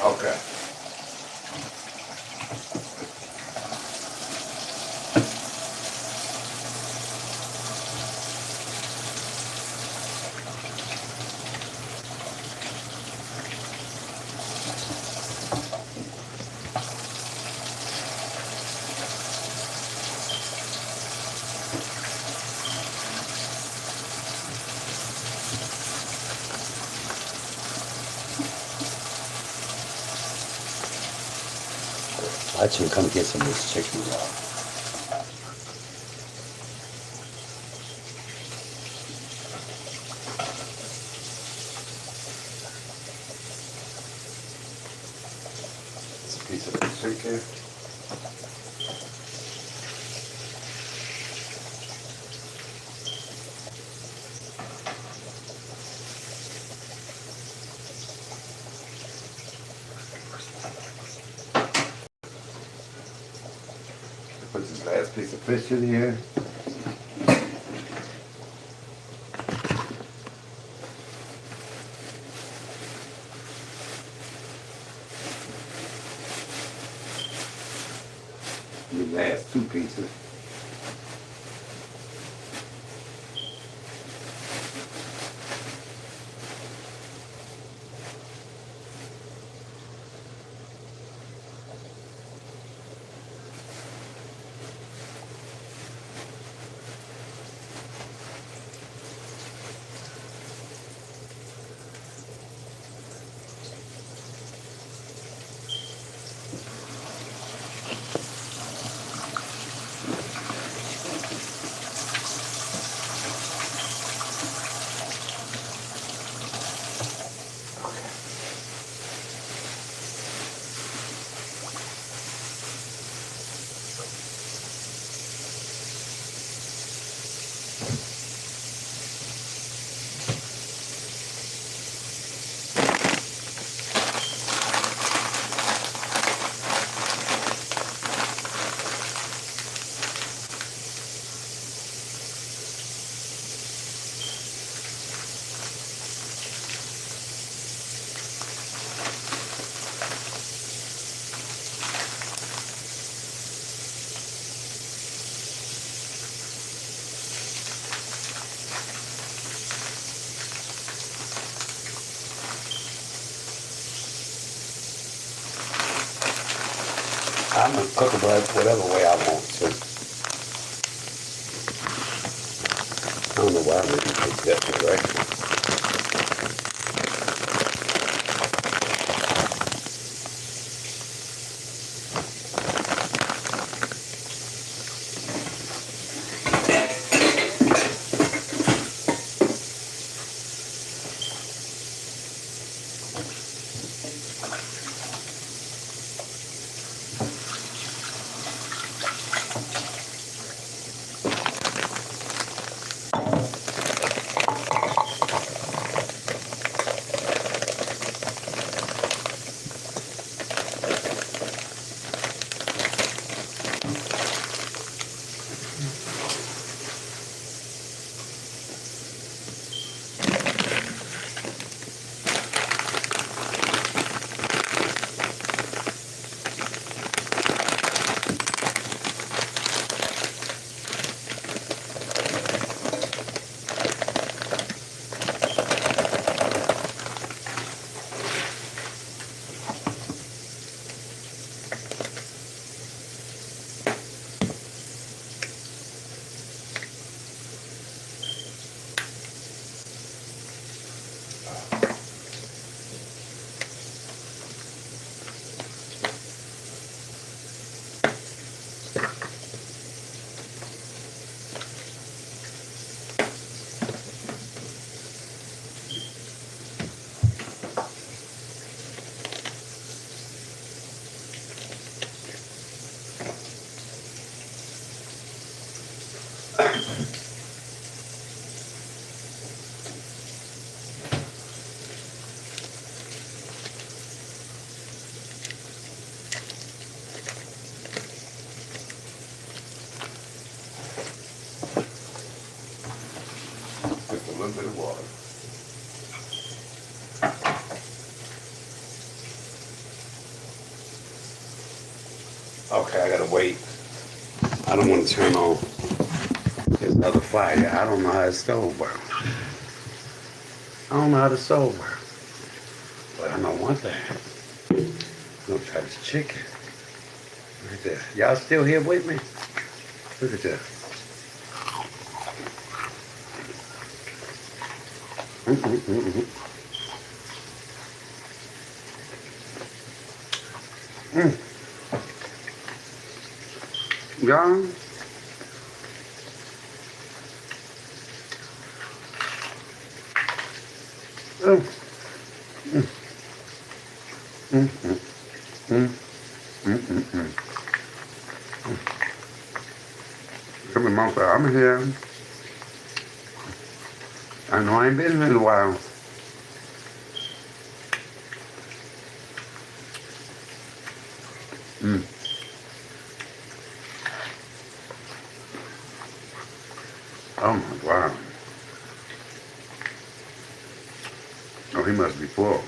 Speaker 4: Okay. I should come get some of this chicken, y'all. It's a piece of the chicken. Put this last piece of fish in here. The last two pieces. I'm gonna cook it whatever way I want to. I don't know why I really take that direction. Just a little bit of water. Okay, I gotta wait. I don't want to turn on this other fire. I don't know how the stove works. I don't know how the stove works. But I know one thing. I'm gonna try this chicken. Right there. Y'all still here with me? Look at this. Y'all. Come on, Martha, I'm here. I know I ain't been here in a while. Oh my God. Oh, he must be full.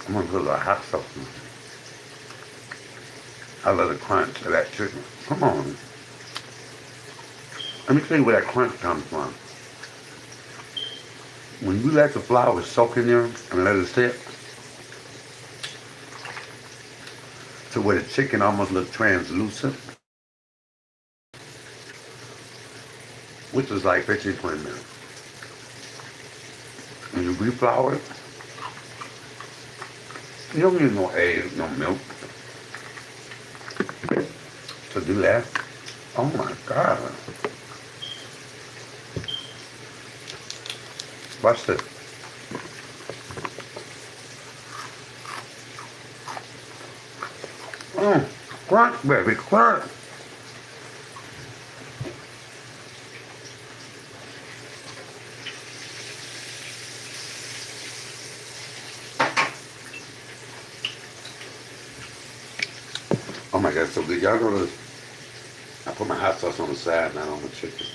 Speaker 4: I'm gonna put a little hot sauce in it. I love the crunch of that chicken. Come on. Let me tell you where that crunch comes from. When you let the flour soak in there and let it sit, to where the chicken almost looks translucent, which is like 15, 20 minutes. When you reflour it, you don't need no eggs, no milk to do that. Oh my God. Watch this. Crunch, baby, crunch. Oh my God, it's so good. Y'all know this. I put my hot sauce on the side, not on the chicken.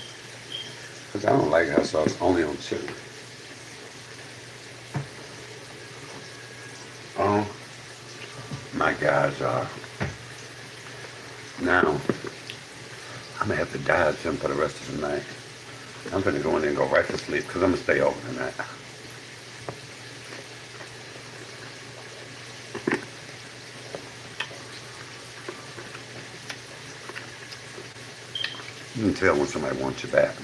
Speaker 4: Because I don't like hot sauce, only on chicken. Oh my God, y'all. Now, I'm gonna have to diet him for the rest of the night. I'm gonna go in there and go right to sleep because I'm gonna stay over tonight. You can tell when somebody wants you back.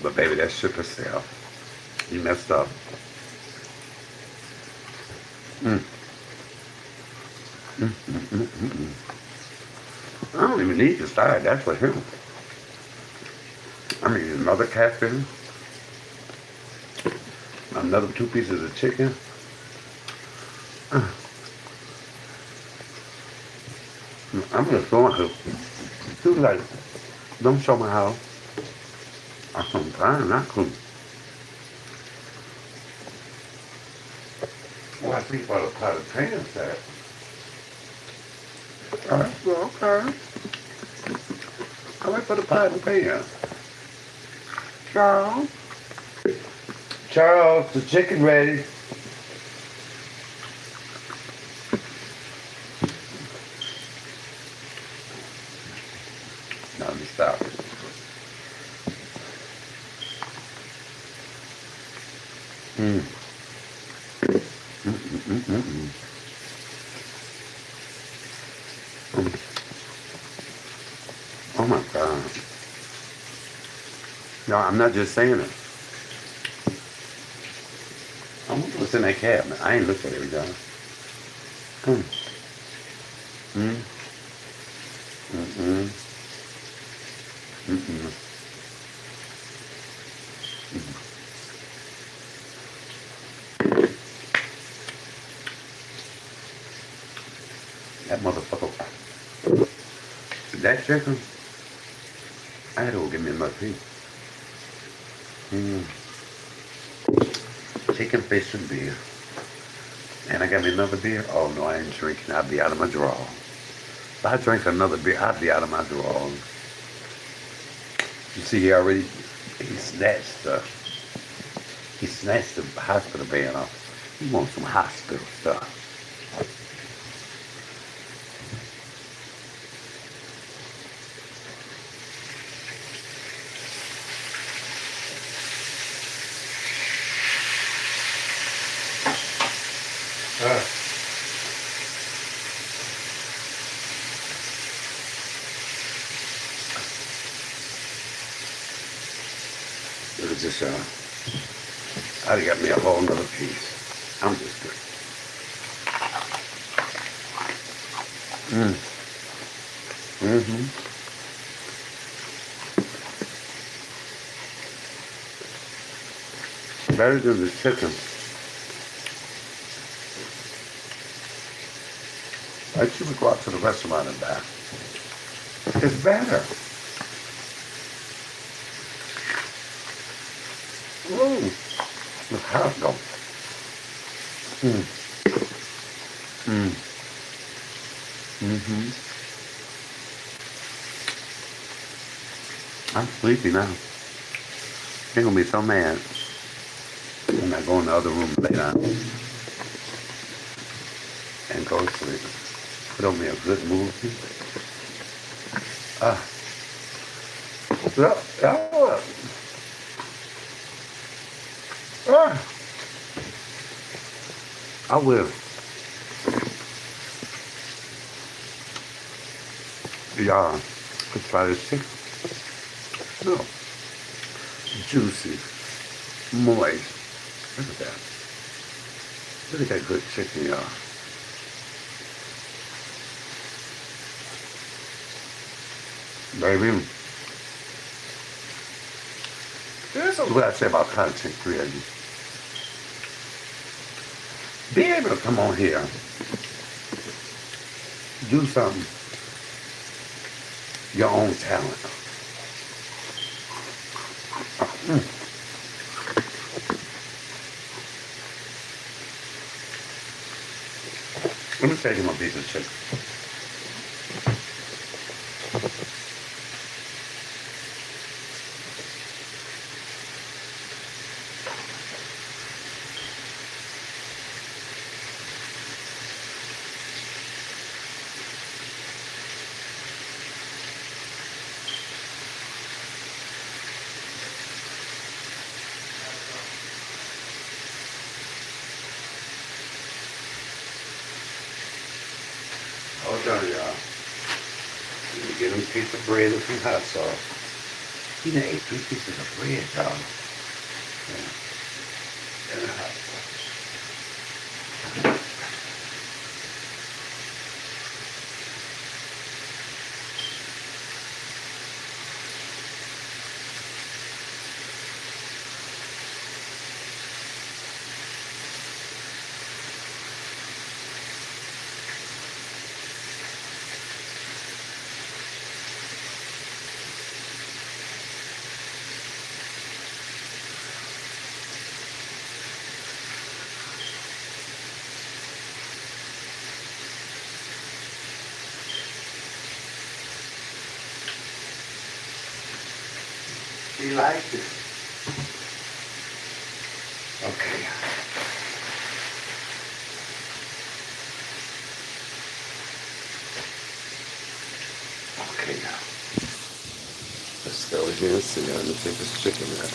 Speaker 4: But baby, that ship is sailed. You messed up. I don't even need the side. That's for him. I mean, another catfish, another 2 pieces of chicken. I'm just going to. He was like, don't show my house. I'm trying not to. Well, I think about a pot of pants that. All right, well, okay. I might put a pot of pants. Charles. Charles, the chicken ready. Now let me stop. Oh my God. No, I'm not just saying it. I wonder what's in that cabinet. I ain't looked at it, y'all. That motherfucker. That chicken, I had to go get me another piece. Mm. Chicken, fish, and beer. And I got me another beer. Oh no, I ain't drinking. I'll be out of my draw. If I drink another beer, I'll be out of my draw. You see, he snatched the hospital band off. He wants some hospital stuff. Look at this, I got me a whole nother piece. I'm just good. Mm-hmm. Better than the chicken. I should go out to the restaurant and buy. It's better. Look how it goes. I'm sleepy now. They're gonna be so mad when I go in the other room lay down and go to sleep. Put on me a good movie. I will. Yeah, let's try this chicken. No. Juicy, moist. Look at that. Look at that good chicken, y'all. Baby. This is what I say about content creating. Be able to come on here, do something, your own talent. Let me take him a piece of chicken. Hold on, y'all. Let me get him a piece of bread and some hot sauce. He done ate 3 pieces of bread, y'all. Yeah. And hot sauce. He liked it. Okay. Okay, now. Let's go here and see. Let me take this chicken out.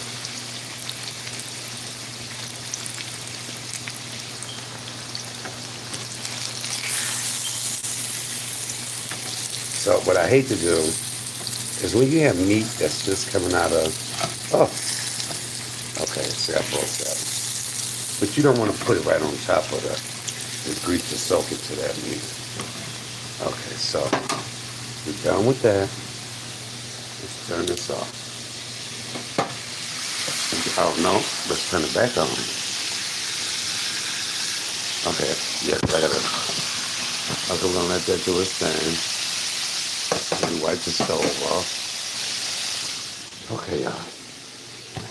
Speaker 4: So what I hate to do is when you have meat that's just coming out of, okay, see I broke that. But you don't want to put it right on top of the grease to soak into that meat. Okay, so we're done with that. Let's turn this off. Oh no, let's turn it back on. Okay, yes, I gotta Okay, we're gonna let that do its thing. Let me wipe the stove off. Okay, y'all.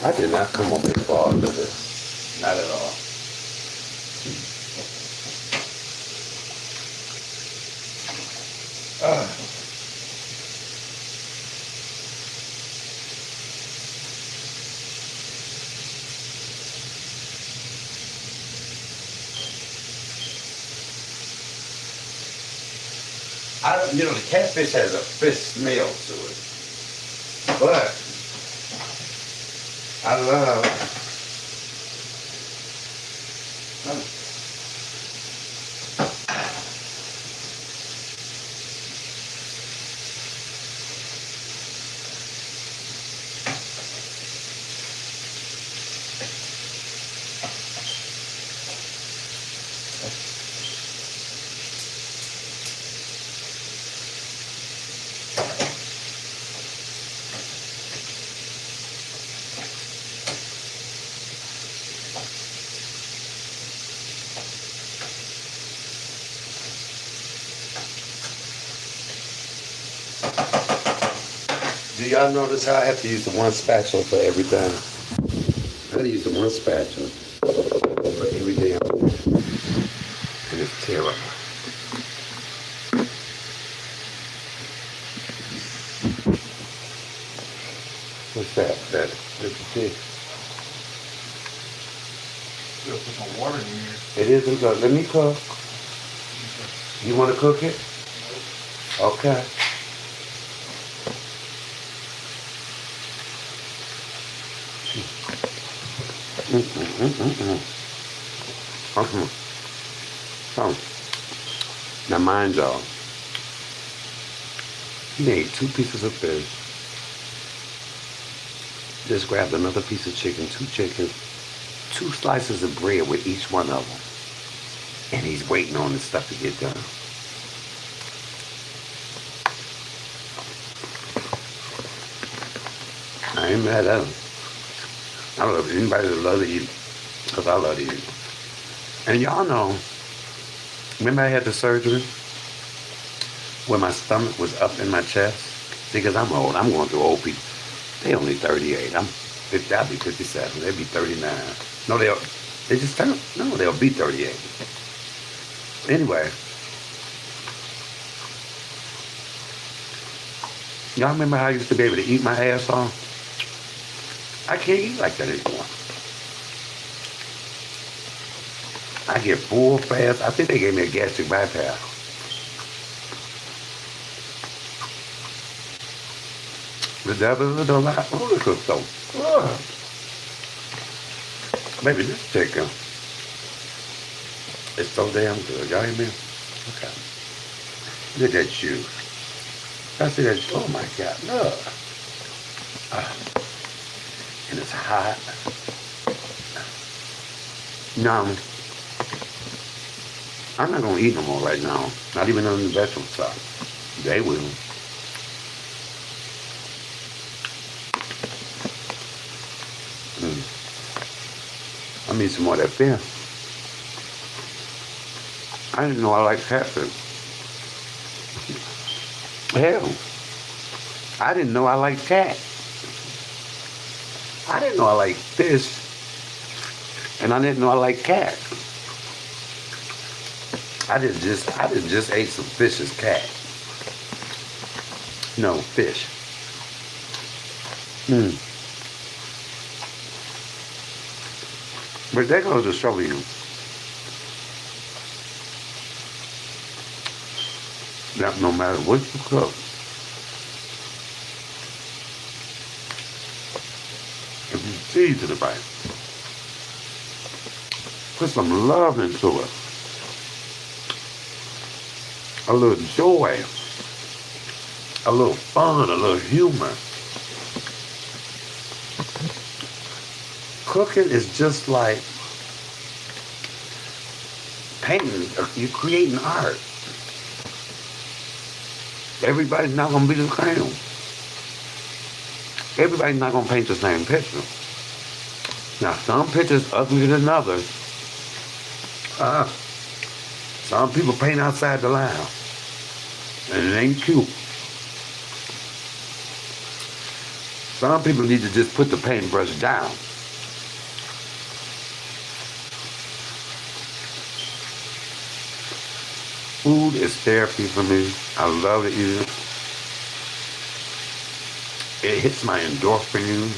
Speaker 4: I did not come up this far to this. Not at all. I don't, the catfish has a fish smell to it. But I love. Do y'all notice how I have to use the one spatula for everything? I have to use the one spatula for every damn thing. And it's terrible. What's that? That's the fish.
Speaker 2: You gotta put some water in here.
Speaker 4: It isn't good. Let me cook. You want to cook it? Okay. Oh. Now mind y'all, he ate 2 pieces of fish. Just grabbed another piece of chicken, 2 chickens, 2 slices of bread with each one of them. And he's waiting on this stuff to get done. I ain't mad at him. I love anybody that loves to eat, because I love to eat. And y'all know, remember I had the surgery where my stomach was up in my chest? See, because I'm old. I'm going through old people. They only 38. I'll be 57. They'll be 39. No, they just turn, no, they'll be 38. Anyway. Y'all remember how I used to be able to eat my ass off? I can't eat like that anymore. I get full fast. I think they gave me a gastric bypass. The devil is a lot roller coaster. Maybe this chicken is so damn good. Y'all hear me? Okay. Look at that juice. I see that. Oh my God, look. And it's hot. No, I'm not gonna eat no more right now. Not even on the vegetable stuff. They will. I need some more of that fish. I didn't know I liked catfish. Hell, I didn't know I liked cat. I didn't know I liked fish, and I didn't know I liked cat. I didn't just ate some fish as cat. No, fish. But that goes to show you that no matter what you cook, if you season it right, put some love into it, a little joy, a little fun, a little humor. Cooking is just like painting. You're creating art. Everybody's not going to be the same. Everybody's not going to paint the same picture. Now, some pictures uglier than others. Some people paint outside the line, and it ain't cute. Some people need to just put the paintbrush down. Food is therapy for me. I love to eat it. It hits my endorphins.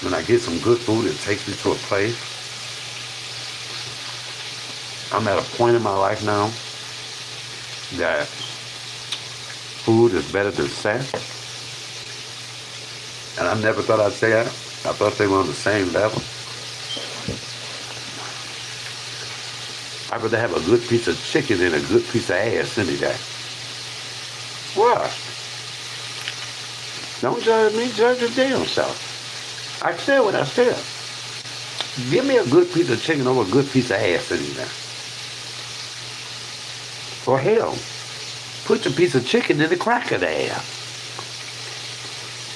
Speaker 4: When I get some good food, it takes me to a place. I'm at a point in my life now that food is better than sex. And I never thought I'd say that. I thought they were on the same level. I'd rather have a good piece of chicken than a good piece of ass any day. What? Don't judge me, judge your damn self. I said what I said. Give me a good piece of chicken over a good piece of ass any day. Or hell, put your piece of chicken in the crack of the ass.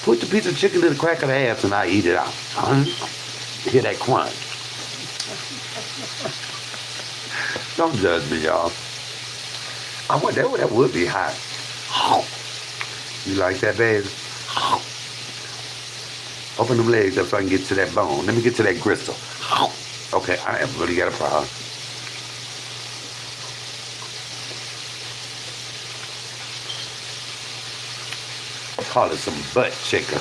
Speaker 4: Put the piece of chicken in the crack of the ass and I eat it out. Hear that crunch. Don't judge me, y'all. I want that would be hot. You like that, baby? Open them legs up so I can get to that bone. Let me get to that gristle. Okay, I have really got a problem. Call it some butt chicken.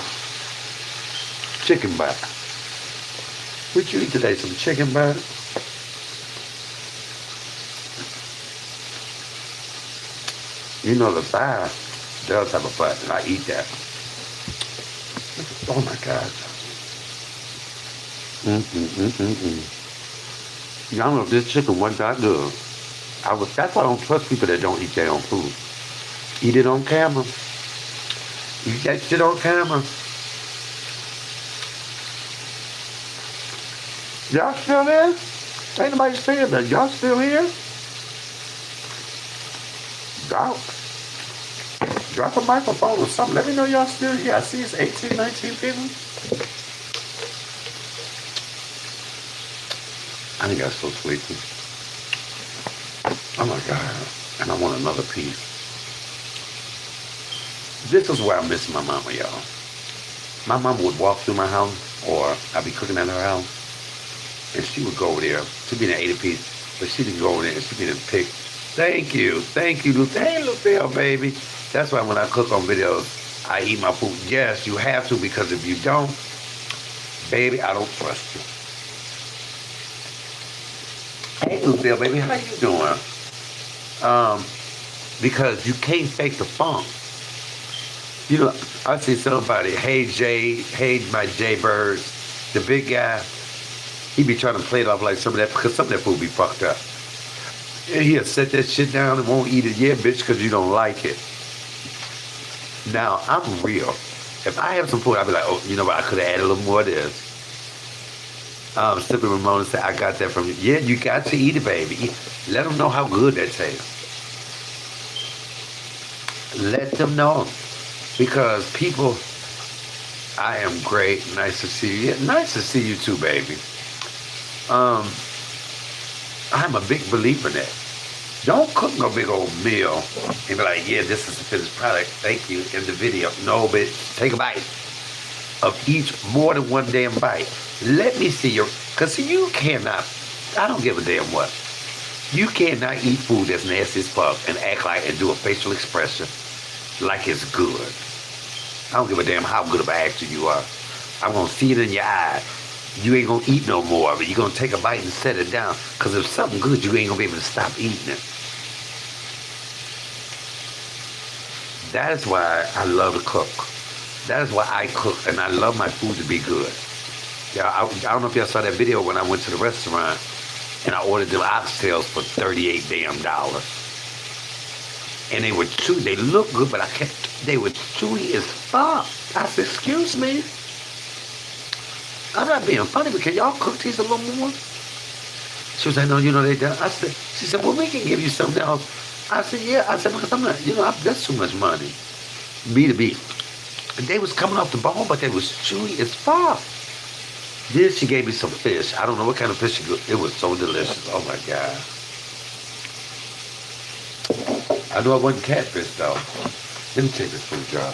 Speaker 4: Chicken butt. What you eat today? Some chicken butt? You know the thigh does have a butt, and I eat that. Oh my God. Y'all know this chicken wasn't that good. That's why I don't trust people that don't eat their own food. Eat it on camera. Eat that shit on camera. Y'all still there? Ain't nobody saying that. Y'all still here? Drop a microphone or something. Let me know y'all still here. I see it's 18, 19 people. I think that's so sleepy. Oh my God. And I want another piece. This is where I miss my mama, y'all. My mama would walk through my house, or I'd be cooking at her house, and she would go over there. She'd be in an 80 piece, but she didn't go over there and she'd be in a pick. Thank you, Lucille. Hey, Lucille, baby. That's why when I cook on videos, I eat my food. Yes, you have to, because if you don't, baby, I don't trust you. Hey, Lucille, baby, how you doing? Because you can't fake the funk. You know, I see somebody, hey Jay, hey my Jay Birds, the big guy, he be trying to play it off like some of that, because some of that food be fucked up. And he'll set that shit down and won't eat it. Yeah, bitch, because you don't like it. Now, I'm real. If I have some food, I'll be like, oh, you know what, I could have added a little more of this. Sipping Ramona said, I got that from you. Yeah, you got to eat it, baby. Let them know how good that tastes. Let them know. Because people, I am great. Nice to see you. Yeah, nice to see you too, baby. I'm a big believer in that. Don't cook no big old meal and be like, yeah, this is the finished product. Thank you in the video. No, bitch, take a bite of each, more than one damn bite. Let me see your, because you cannot, I don't give a damn what. You cannot eat food that's nasty as fuck and act like and do a facial expression like it's good. I don't give a damn how good of an actor you are. I'm going to see it in your eye. You ain't going to eat no more of it. You're going to take a bite and set it down. Because if something good, you ain't going to be able to stop eating it. That is why I love to cook. That is why I cook, and I love my food to be good. Yeah, I don't know if y'all saw that video when I went to the restaurant and I ordered them oxtails for $38 damn. And they were chewy. They look good, but they were chewy as fuck. I said, excuse me. I'm not being funny, but can y'all cook these a little more? She was like, no, you know they done. She said, well, we can give you something else. I said, yeah. I said, because I'm not, that's too much money. B2B. And they was coming off the bone, but they was chewy as fuck. Then she gave me some fish. I don't know what kind of fish she cooked. It was so delicious. Oh my God. I know it wasn't catfish though. Let me take this from the jar.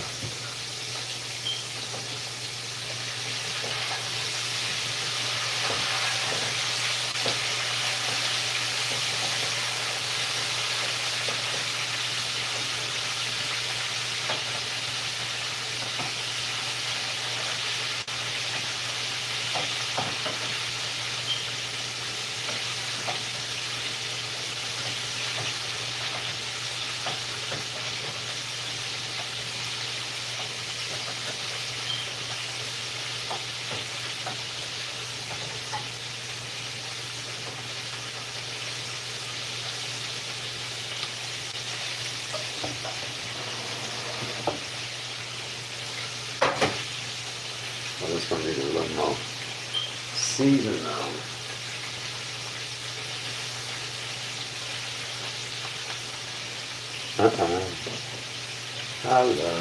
Speaker 4: Oh, this gonna need a little more seasoning on it. Hello.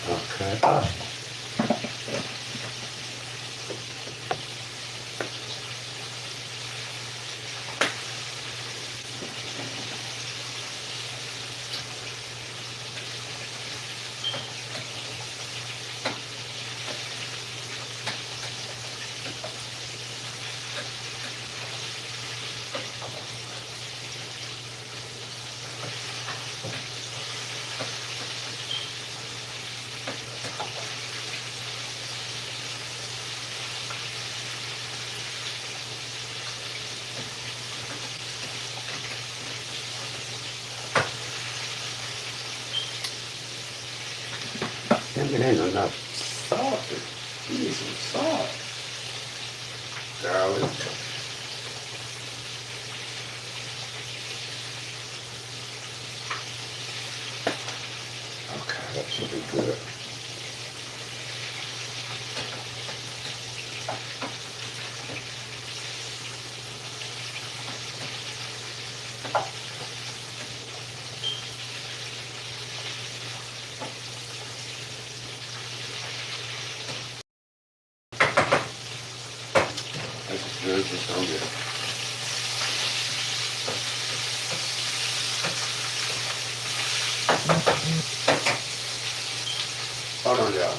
Speaker 4: Okay. Damn, it ain't enough salt. You need some salt, darling. Okay, that should be good. That's good. It's so good. Hold on, y'all.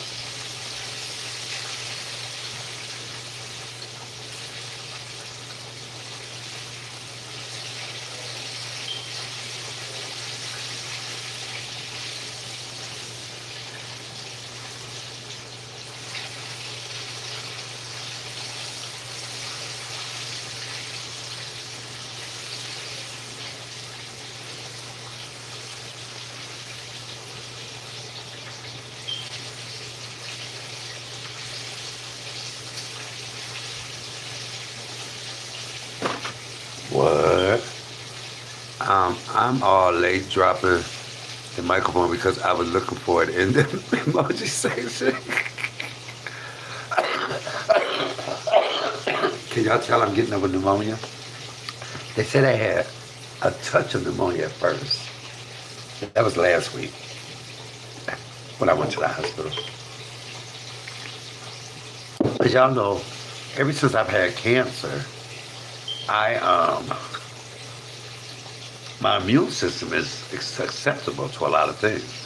Speaker 4: What? I'm all late dropping the microphone because I was looking for it in the emoji section. Can y'all tell I'm getting over pneumonia? They said I had a touch of pneumonia at first. That was last week when I went to the hospital. As y'all know, ever since I've had cancer, my immune system is susceptible to a lot of things.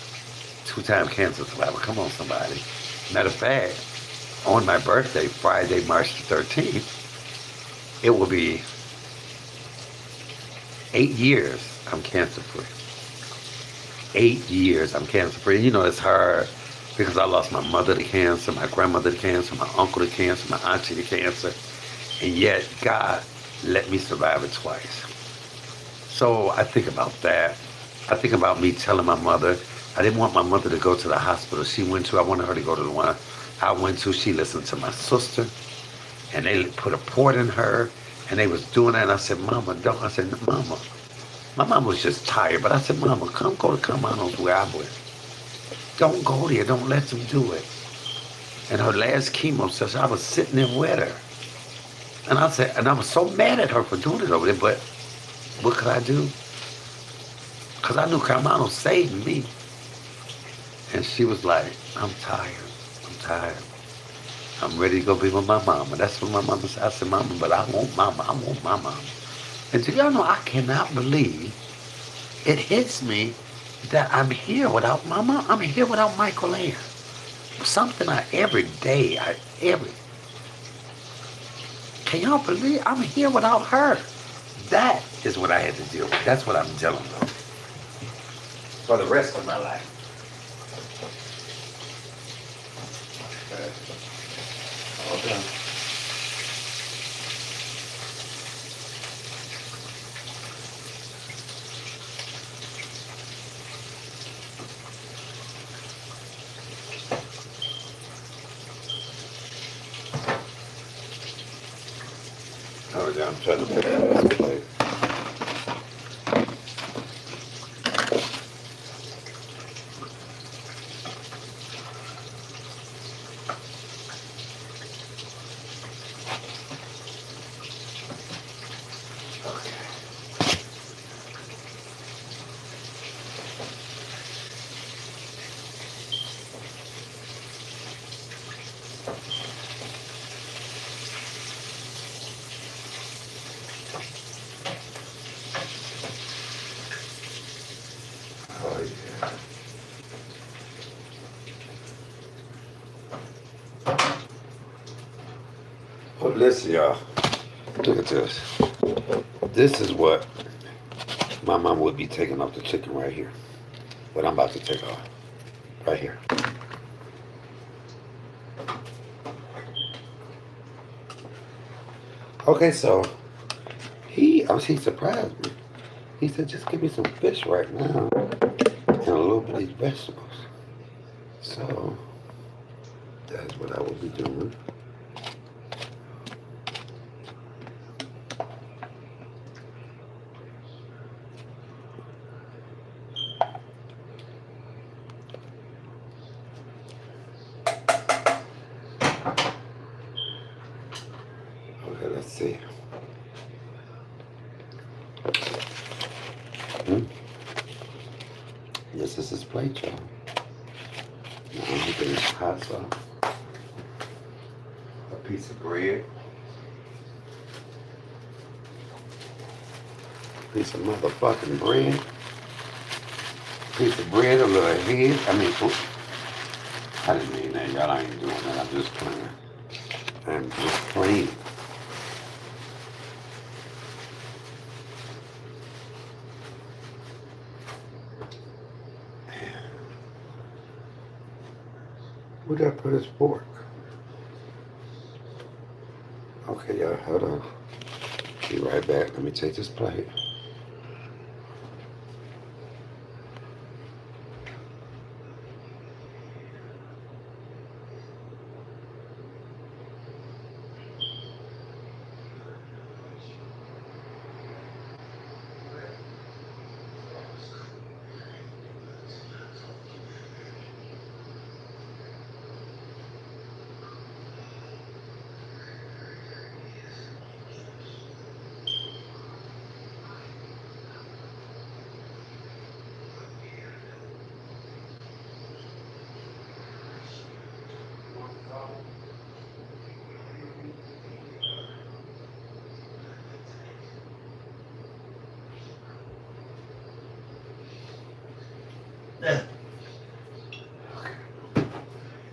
Speaker 4: Two-time cancer survivor. Come on, somebody. Matter of fact, on my birthday, Friday, March the 13th, it will be 8 years I'm cancer-free. 8 years I'm cancer-free. And you know, it's hard because I lost my mother to cancer, my grandmother to cancer, my uncle to cancer, my auntie to cancer, and yet God let me survive it twice. So I think about that. I think about me telling my mother, I didn't want my mother to go to the hospital she went to. I wanted her to go to the one I went to. She listened to my sister, and they put a port in her, and they was doing that. And I said, Mama, don't. I said, Mama. My mama was just tired, but I said, Mama, go to Carmanos where I went. Don't go there. Don't let them do it. And her last chemo session, I was sitting there with her. And I said, and I was so mad at her for doing it over there, but what could I do? Because I knew Carmano saved me. And she was like, I'm tired. I'm tired. I'm ready to go be with my mama. That's what my mama said. I said, Mama, but I want mama. I want my mama. And do y'all know I cannot believe it hits me that I'm here without my mom. I'm here without Michael Ann. Something every day, every. Can y'all believe I'm here without her? That is what I had to deal with. That's what I'm dealing with for the rest of my life. All done. Oh, yeah, I'm trying to pick up this plate. Oh, yeah. Well, listen, y'all. Look at this. This is what my mom would be taking off the chicken right here. What I'm about to take off. Right here. Okay, so he surprised me. He said, just give me some fish right now and a little bit of these vegetables. So that's what I will be doing. Okay, let's see. This is his plate, y'all. Now I'm getting this hot sauce. A piece of bread. Piece of motherfucking bread. Piece of bread, a little head. I didn't mean that, y'all. I ain't doing that. I'm just playing. I'm just playing. Where did I put his fork? Okay, y'all, hold on. Be right back. Let me take this plate.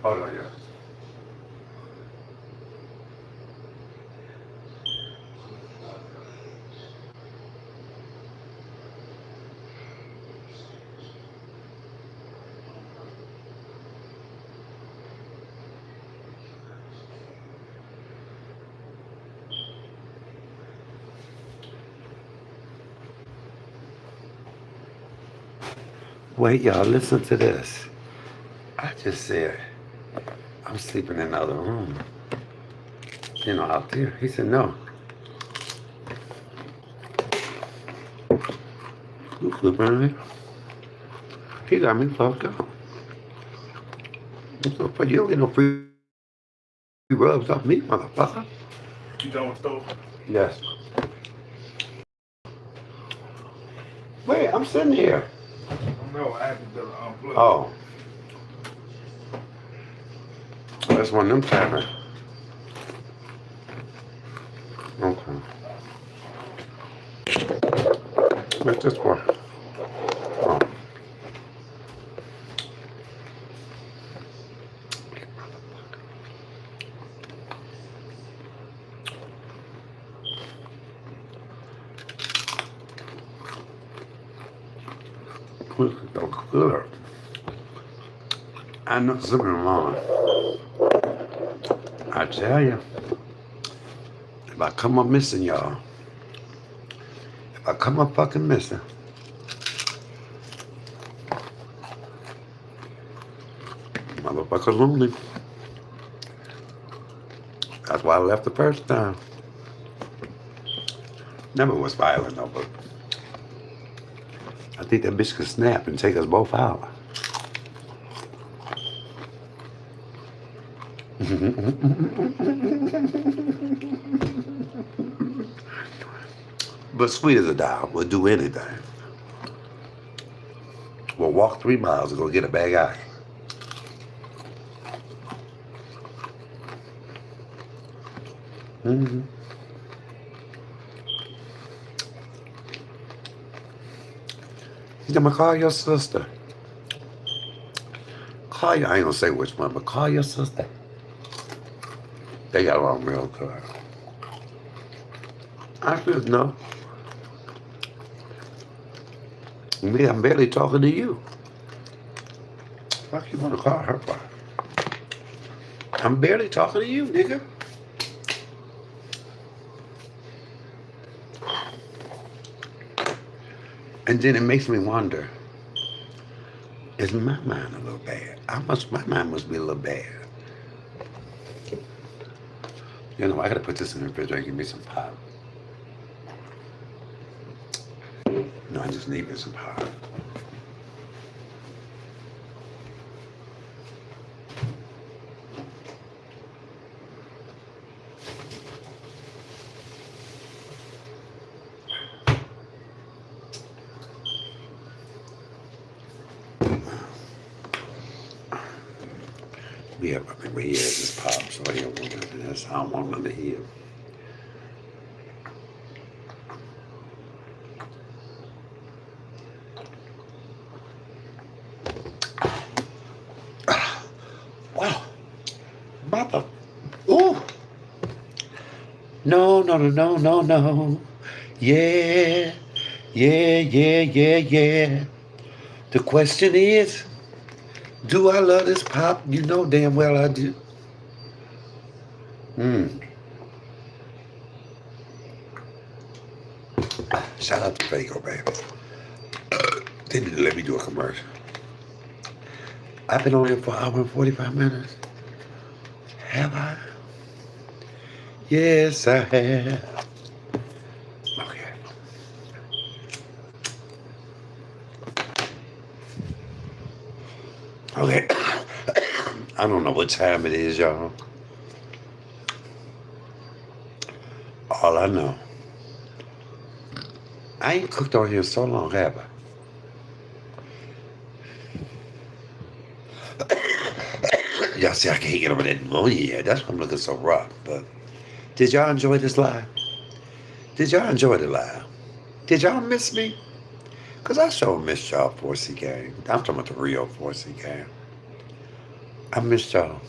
Speaker 4: Hold on, y'all. Wait, y'all, listen to this. I just said, I'm sleeping in the other room. You know, out there. He said, no. You sleeping in there? He got me fucked up. You don't get no free rubs off me, motherfucker.
Speaker 2: You done with stove?
Speaker 4: Yes. Wait, I'm sitting here.
Speaker 2: No, I haven't done unplugged.
Speaker 4: Oh. That's one of them timers. Okay. What's this for? Oh. Good. I know something wrong. I tell you, if I come up missing, y'all, if I come up fucking missing, motherfuckers lonely. That's why I left the first time. Never was violent though, but I think that bitch could snap and take us both out. But sweet as a doll, will do anything. We'll walk 3 miles to go get a bag of ice. Mm-hmm. I'm gonna call your sister. Call you, I ain't gonna say which one, but call your sister. They got along real good. I should know. Me, I'm barely talking to you. Fuck you wanna call her for? I'm barely talking to you, nigga. And then it makes me wonder, is my mind a little bad? My mind must be a little bad. You know, I gotta put this in the refrigerator and give me some pop. No, I just need me some pop. Yeah, I mean, he has his pop, so he don't want to do this. I don't want none to hear. Wow. Mother. Ooh. No, no, no, no, no, no. Yeah. Yeah, yeah, yeah, yeah. The question is, do I love this pop? You know damn well I do. Shout out to Fago, baby. They didn't let me do a commercial. I've been on here for 1 hour and 45 minutes. Have I? Yes, I have. Okay. Okay. I don't know what time it is, y'all. All I know, I ain't cooked on here so long, have I? Y'all see, I can't get over that pneumonia yet. That's why I'm looking so rough. But did y'all enjoy this live? Did y'all enjoy the live? Did y'all miss me? Because I sure missed y'all 4C gang. I'm talking about the real 4C gang. I missed y'all.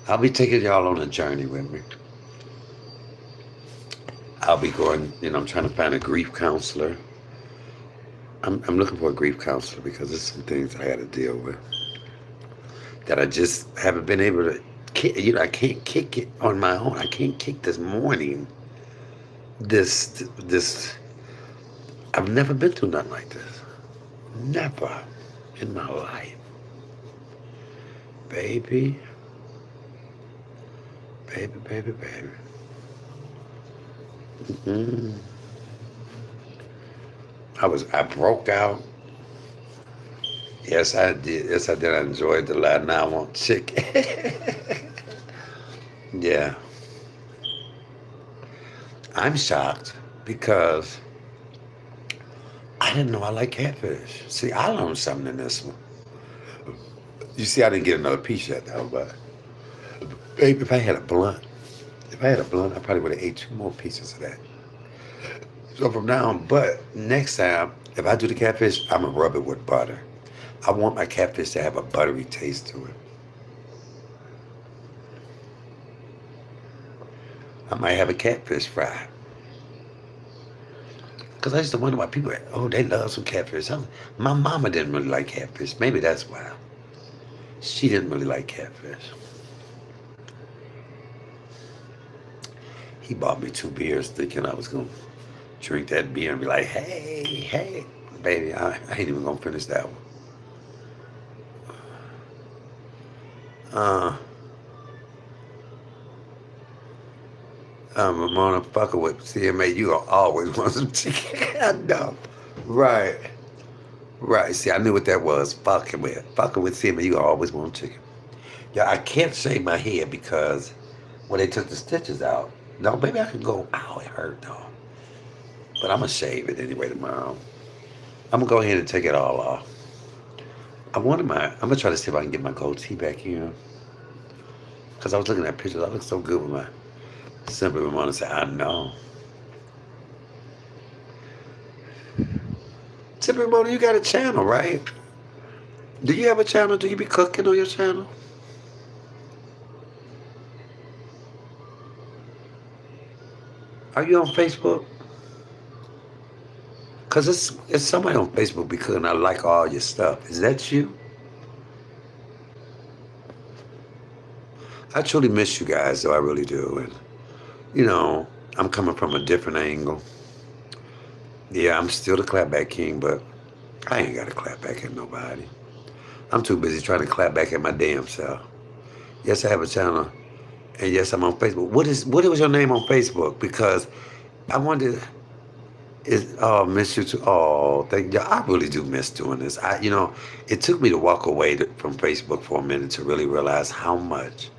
Speaker 4: I'll be taking y'all on a journey with me. I'll be going, I'm trying to find a grief counselor. I'm looking for a grief counselor because there's some things I got to deal with that I just haven't been able to, I can't kick it on my own. I can't kick this morning. This, I've never been through nothing like this. Never in my life. Baby. Baby. Mm-hmm. I broke out. Yes, I did. I enjoyed the live. Now I want chicken. Yeah. I'm shocked because I didn't know I like catfish. See, I learned something in this one. You see, I didn't get another piece yet though, but babe, if I had a blunt, I probably would have ate 2 more pieces of that. So from now on, but next time, if I do the catfish, I'm gonna rub it with butter. I want my catfish to have a buttery taste to it. I might have a catfish fry. Because I used to wonder why people, oh, they love some catfish. My mama didn't really like catfish. Maybe that's why. She didn't really like catfish. He bought me 2 beers thinking I was going to drink that beer and be like, hey, baby, I ain't even going to finish that one. Ramona, fucking with CMA, you gonna always want some chicken. I know. Right. See, I knew what that was. Fucking with CMA, you gonna always want chicken. Yeah, I can't shave my head because when they took the stitches out, no, maybe I can go, ow, it hurt though. But I'm gonna shave it anyway tomorrow. I'm gonna go ahead and take it all off. I'm gonna try to see if I can get my goatee back here. Because I was looking at pictures, I look so good with my Simply Ramona said, I know. Simply Ramona, you got a channel, right? Do you have a channel? Do you be cooking on your channel? Are you on Facebook? Because it's somebody on Facebook because I like all your stuff. Is that you? I truly miss you guys, though I really do. And you know, I'm coming from a different angle. Yeah, I'm still the clapback king, but I ain't got to clap back at nobody. I'm too busy trying to clap back at my damn self. Yes, I have a channel, and yes, I'm on Facebook. What was your name on Facebook? Because I wanted, miss you too. Oh, thank you. I really do miss doing this. It took me to walk away from Facebook for a minute to really realize how much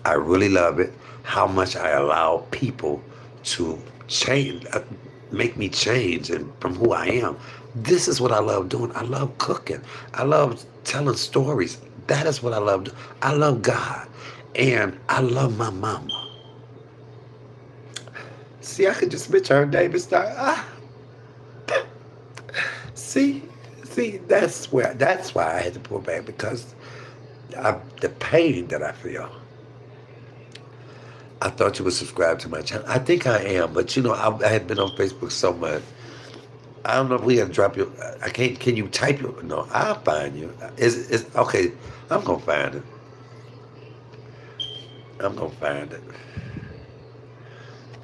Speaker 4: I really love it. How much I allow people to change, make me change and from who I am. This is what I love doing. I love cooking. I love telling stories. That is what I love doing. I love God. And I love my mama. See, I could just mention her name and start, See, that's why I had to pull back because the pain that I feel. I thought you would subscribe to my channel. I think I am, but I had been on Facebook so much. I don't know if we gotta drop your. I can't. Can you type your? No, I'll find you. Is okay? I'm gonna find it.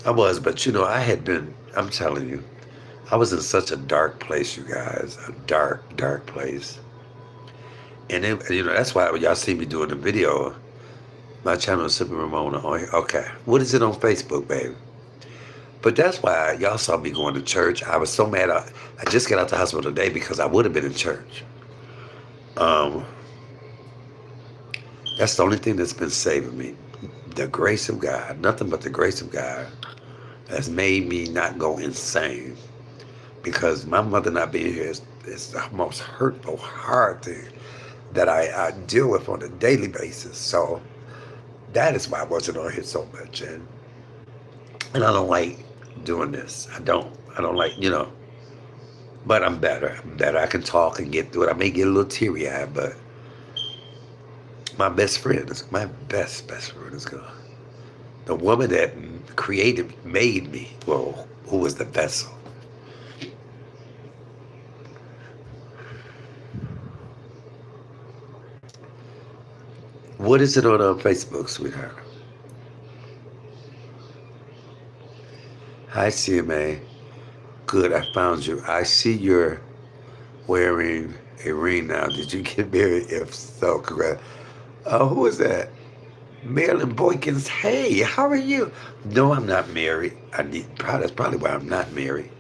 Speaker 4: I was, but I had been. I'm telling you, I was in such a dark place, you guys. A dark, dark place. And then, that's why y'all see me doing the video. My channel is Simply Ramona. Okay. What is it on Facebook, baby? But that's why y'all saw me going to church. I was so mad. I just got out the hospital today because I would have been in church. That's the only thing that's been saving me. The grace of God. Nothing but the grace of God has made me not go insane. Because my mother not being here is the most hurtful, hard thing that I deal with on a daily basis. So that is why I wasn't on here so much, and I don't like doing this. I don't like, but I'm better. I can talk and get through it. I may get a little teary-eyed, but my best friend is gone. The woman that made me, well, who was the vessel. What is it on Facebook, sweetheart? Hi, CMA. Good, I found you. I see you're wearing a ring now. Did you get married? If so, congrats. Who is that? Marilyn Boykins. Hey, how are you? No, I'm not married. That's probably why I'm not married.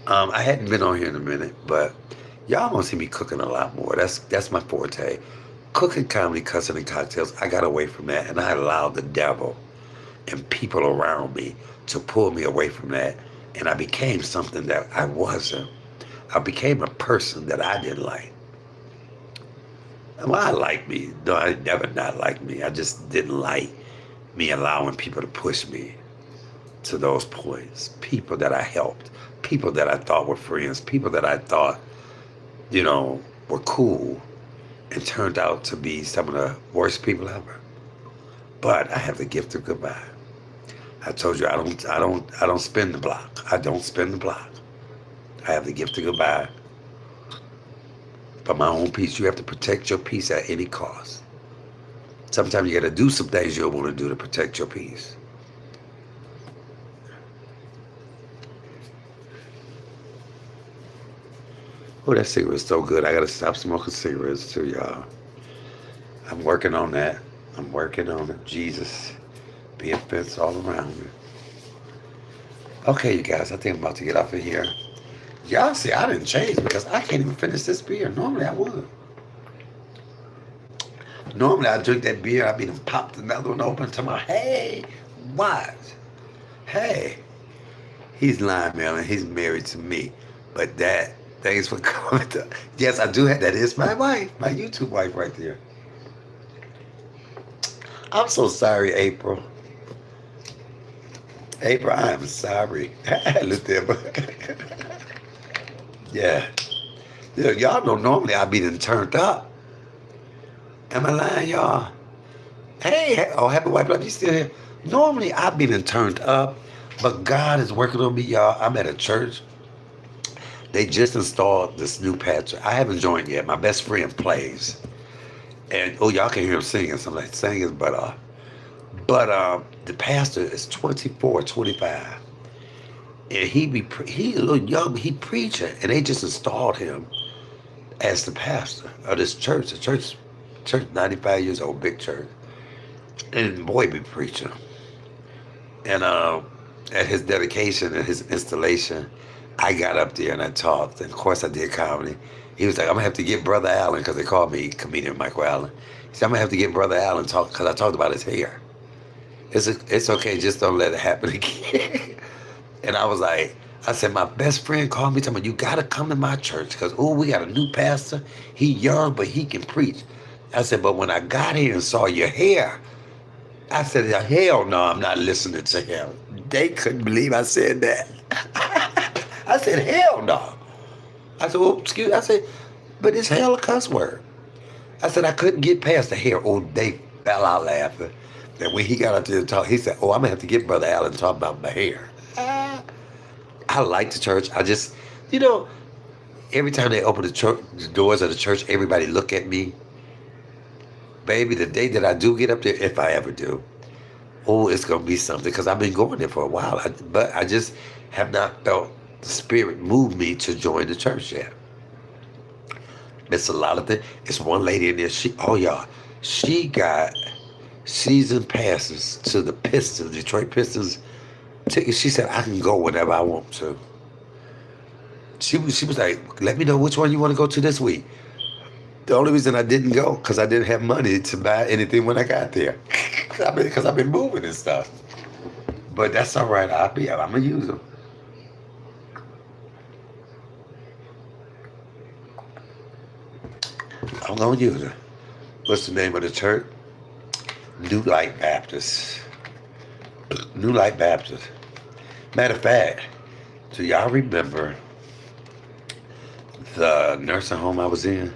Speaker 4: I hadn't been on here in a minute, but y'all gonna see me cooking a lot more. That's my forte. Cooking, comedy, cussing, and cocktails, I got away from that, and I allowed the devil and people around me to pull me away from that, and I became something that I wasn't. I became a person that I didn't like. Well, I like me. No, I never not liked me. I just didn't like me allowing people to push me to those points. People that I helped, people that I thought were friends, people that I thought, were cool, and turned out to be some of the worst people ever. But I have the gift of goodbye. I told you I don't spin the block. I don't spin the block. I have the gift of goodbye. But my own peace, you have to protect your peace at any cost. Sometimes you got to do some things you don't want to do to protect your peace. Oh, that cigarette's so good. I got to stop smoking cigarettes too, y'all. I'm working on that. I'm working on it. Jesus, be a fence all around me. Okay, you guys, I think I'm about to get off of here. Y'all see, I didn't change because I can't even finish this beer. Normally I would. Normally I drink that beer, I mean, popped another one open to my, hey, what? Hey, he's lying, man, and he's married to me. But that, thanks for coming to, yes, I do have, that is my wife, my YouTube wife right there. I'm so sorry, April. April, I am sorry. Look there, yeah. Y'all know normally I be done turned up. Am I lying, y'all? Hey, oh, happy wife, love you still here? Normally I be done turned up, but God is working on me, y'all. I'm at a church. They just installed this new pastor. I haven't joined yet. My best friend plays. And, oh, y'all can hear him singing. So I'm like, singing, but the pastor is 24, 25. And he a little young, he preaching, and they just installed him as the pastor of this church. The church 95 years old, big church. And boy, be preaching. And at his dedication and his installation, I got up there and I talked. And of course I did comedy. He was like, I'm gonna have to get Brother Allen, because they called me comedian Michael Allen. He said, I'm gonna have to get Brother Allen talk, because I talked about his hair. It's okay, just don't let it happen again. And I was like, I said, my best friend called me, telling me, you gotta come to my church, because, we got a new pastor. He young, but he can preach. I said, but when I got here and saw your hair, I said, hell no, I'm not listening to him. They couldn't believe I said that. I said, hell no. I said, well, excuse me. I said, but it's hell a cuss word. I said, I couldn't get past the hair. Oh, they fell out laughing. And when he got up there to talk, he said, I'm going to have to get Brother Allen to talk about my hair. I like the church. I just, every time they open the doors of the church, everybody look at me. Baby, the day that I do get up there, if I ever do, it's going to be something, because I've been going there for a while. But I just have not felt the Spirit move me to join the church yet. It's a lot of things. It's one lady in there, she got season passes to the Pistons, Detroit Pistons tickets. She said, I can go whenever I want to. She was like, let me know which one you want to go to this week. The only reason I didn't go, because I didn't have money to buy anything when I got there. Because I've been moving and stuff. But that's all right. I'm going to use them. I'm going to use it. What's the name of the church? New Light Baptist. New Light Baptist. Matter of fact, do y'all remember the nursing home I was in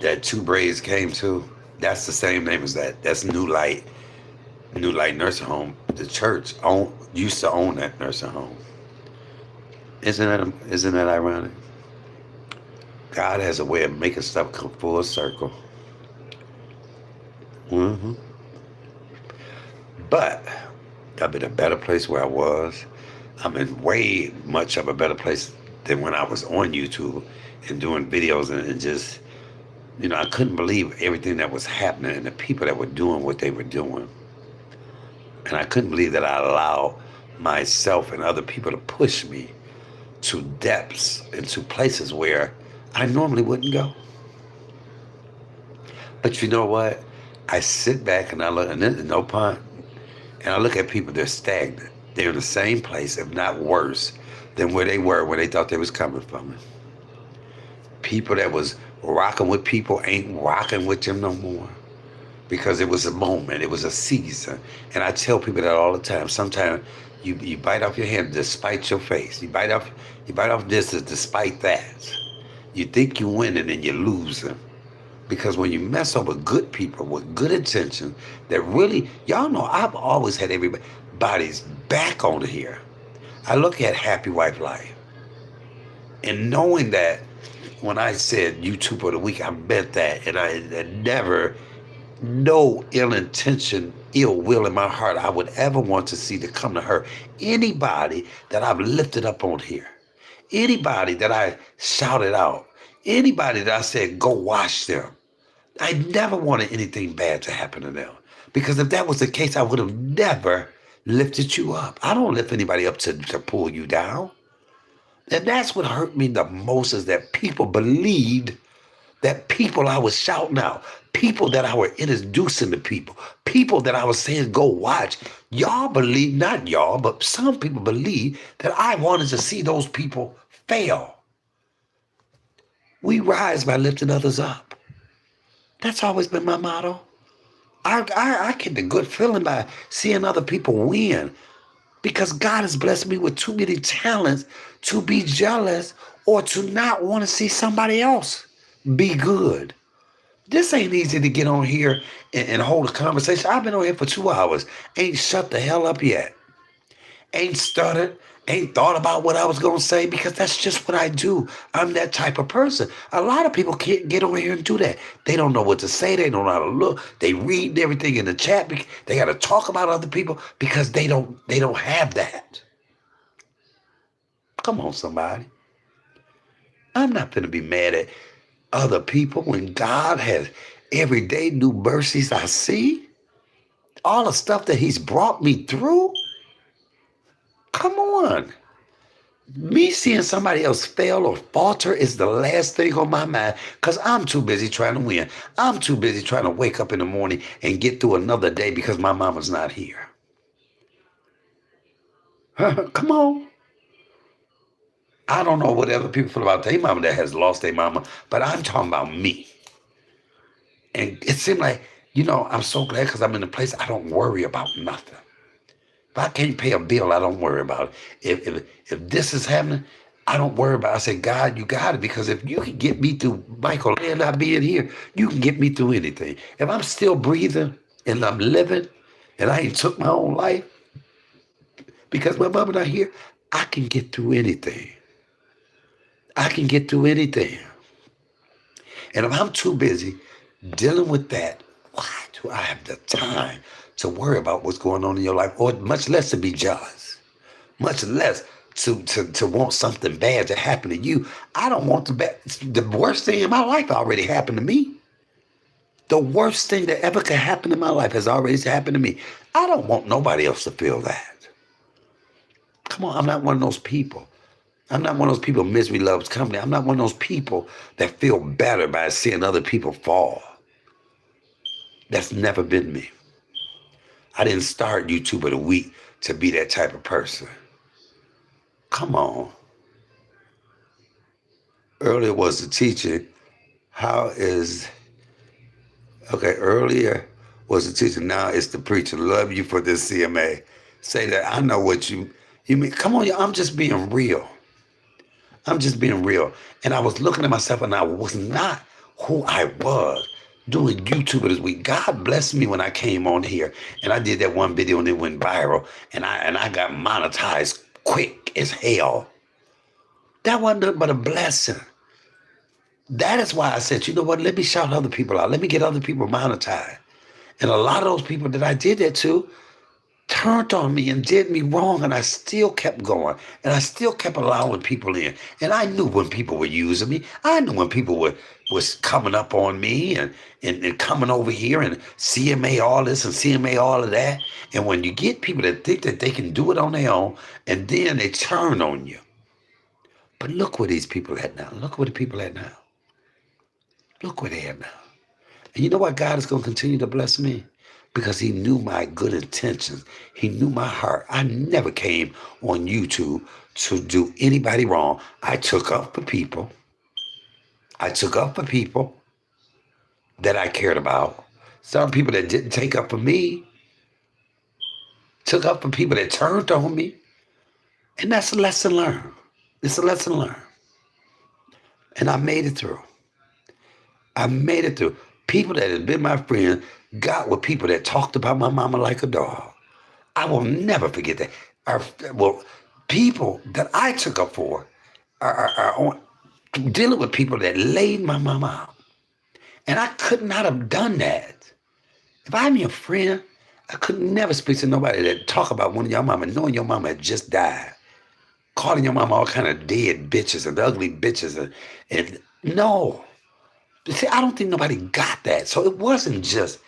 Speaker 4: that Two Braids came to? That's the same name as that. That's New Light Nursing Home. The church used to own that nursing home. Isn't that ironic? God has a way of making stuff come full circle. Mm-hmm. But I'm in a better place where I was. I'm in way much of a better place than when I was on YouTube and doing videos and just, I couldn't believe everything that was happening and the people that were doing what they were doing. And I couldn't believe that I allowed myself and other people to push me to depths and to places where I normally wouldn't go. But you know what? I sit back and I look, and there's no pun, and I look at people, they're stagnant. They're in the same place, if not worse, than where they were when they thought they was coming from it. People that was rocking with people ain't rocking with them no more. Because it was a moment, it was a season. And I tell people that all the time. Sometimes you bite off your hand despite your face. You bite off this despite that. You think you winning and you're losing. Because when you mess up with good people, with good intention, that really, y'all know I've always had everybody's back on here. I look at Happy Wife Life. And knowing that when I said YouTuber of the Week, I meant that. And I never, no ill intention, ill will in my heart I would ever want to see to come to her. Anybody that I've lifted up on here, anybody that I shouted out, anybody that I said, go watch them, I never wanted anything bad to happen to them. Because if that was the case, I would have never lifted you up. I don't lift anybody up to pull you down. And that's what hurt me the most, is that people believed that people I was shouting out, people that I were introducing to people that I was saying, go watch. Y'all believe, not y'all, but some people believe that I wanted to see those people fail. We rise by lifting others up. That's always been my motto. I get the good feeling by seeing other people win, because God has blessed me with too many talents to be jealous or to not want to see somebody else be good. This ain't easy to get on here and hold a conversation. I've been on here for 2 hours. Ain't shut the hell up yet. Ain't stuttered. Ain't thought about what I was going to say, because that's just what I do. I'm that type of person. A lot of people can't get on here and do that. They don't know what to say. They don't know how to look. They read everything in the chat. They got to talk about other people because they don't have that. Come on, somebody. I'm not going to be mad at other people when God has every day new mercies I see. All the stuff that he's brought me through. Come on. Me seeing somebody else fail or falter is the last thing on my mind, because I'm too busy trying to win. I'm too busy trying to wake up in the morning and get through another day because my mama's not here. Come on. I don't know what other people feel about their mama that has lost their mama, but I'm talking about me. And it seemed like, I'm so glad because I'm in a place I don't worry about nothing. If I can't pay a bill, I don't worry about it. If this is happening, I don't worry about it. I say, God, you got it. Because if you can get me through Michael and not being here, you can get me through anything. If I'm still breathing and I'm living and I ain't took my own life because my mama not here, I can get through anything. I can get through anything. And if I'm too busy dealing with that, why do I have the time to worry about what's going on in your life, or much less to be jealous, much less to want something bad to happen to you? I don't want the worst thing in my life already happened to me. The worst thing that ever could happen in my life has already happened to me. I don't want nobody else to feel that. Come on, I'm not one of those people. I'm not one of those people misery loves company. I'm not one of those people that feel better by seeing other people fall. That's never been me. I didn't start YouTube of the Week to be that type of person. Come on. Earlier was the teaching. Earlier was the teaching. Now it's the preacher. Love you for this, CMA. Say that. I know what you mean. Come on, I'm just being real. I'm just being real. And I was looking at myself and I was not who I was doing YouTube this week. God blessed me when I came on here and I did that one video and it went viral and I got monetized quick as hell. That wasn't nothing but a blessing. That is why I said, you know what, let me shout other people out. Let me get other people monetized. And a lot of those people that I did that to turned on me and did me wrong, and I still kept going, and I still kept allowing people in. And I knew when people were using me. I knew when people was coming up on me and coming over here and CMA all this and CMA all of that. And when you get people that think that they can do it on their own, and then they turn on you. But look where these people at now. Look where the people at now. Look where they at now. And you know what? God is going to continue to bless me. Because he knew my good intentions. He knew my heart. I never came on YouTube to do anybody wrong. I took up for people. I took up for people that I cared about. Some people that didn't take up for me took up for people that turned on me. And that's a lesson learned. It's a lesson learned. And I made it through. I made it through. People that had been my friend got with people that talked about my mama like a dog. I will never forget that. Well, people that I took up for are dealing with people that laid my mama out. And I could not have done that. If I'm your friend, I could never speak to nobody that talk about one of your mama, knowing your mama had just died, calling your mama all kind of dead bitches and ugly bitches. And no. See, I don't think nobody got that. So it wasn't just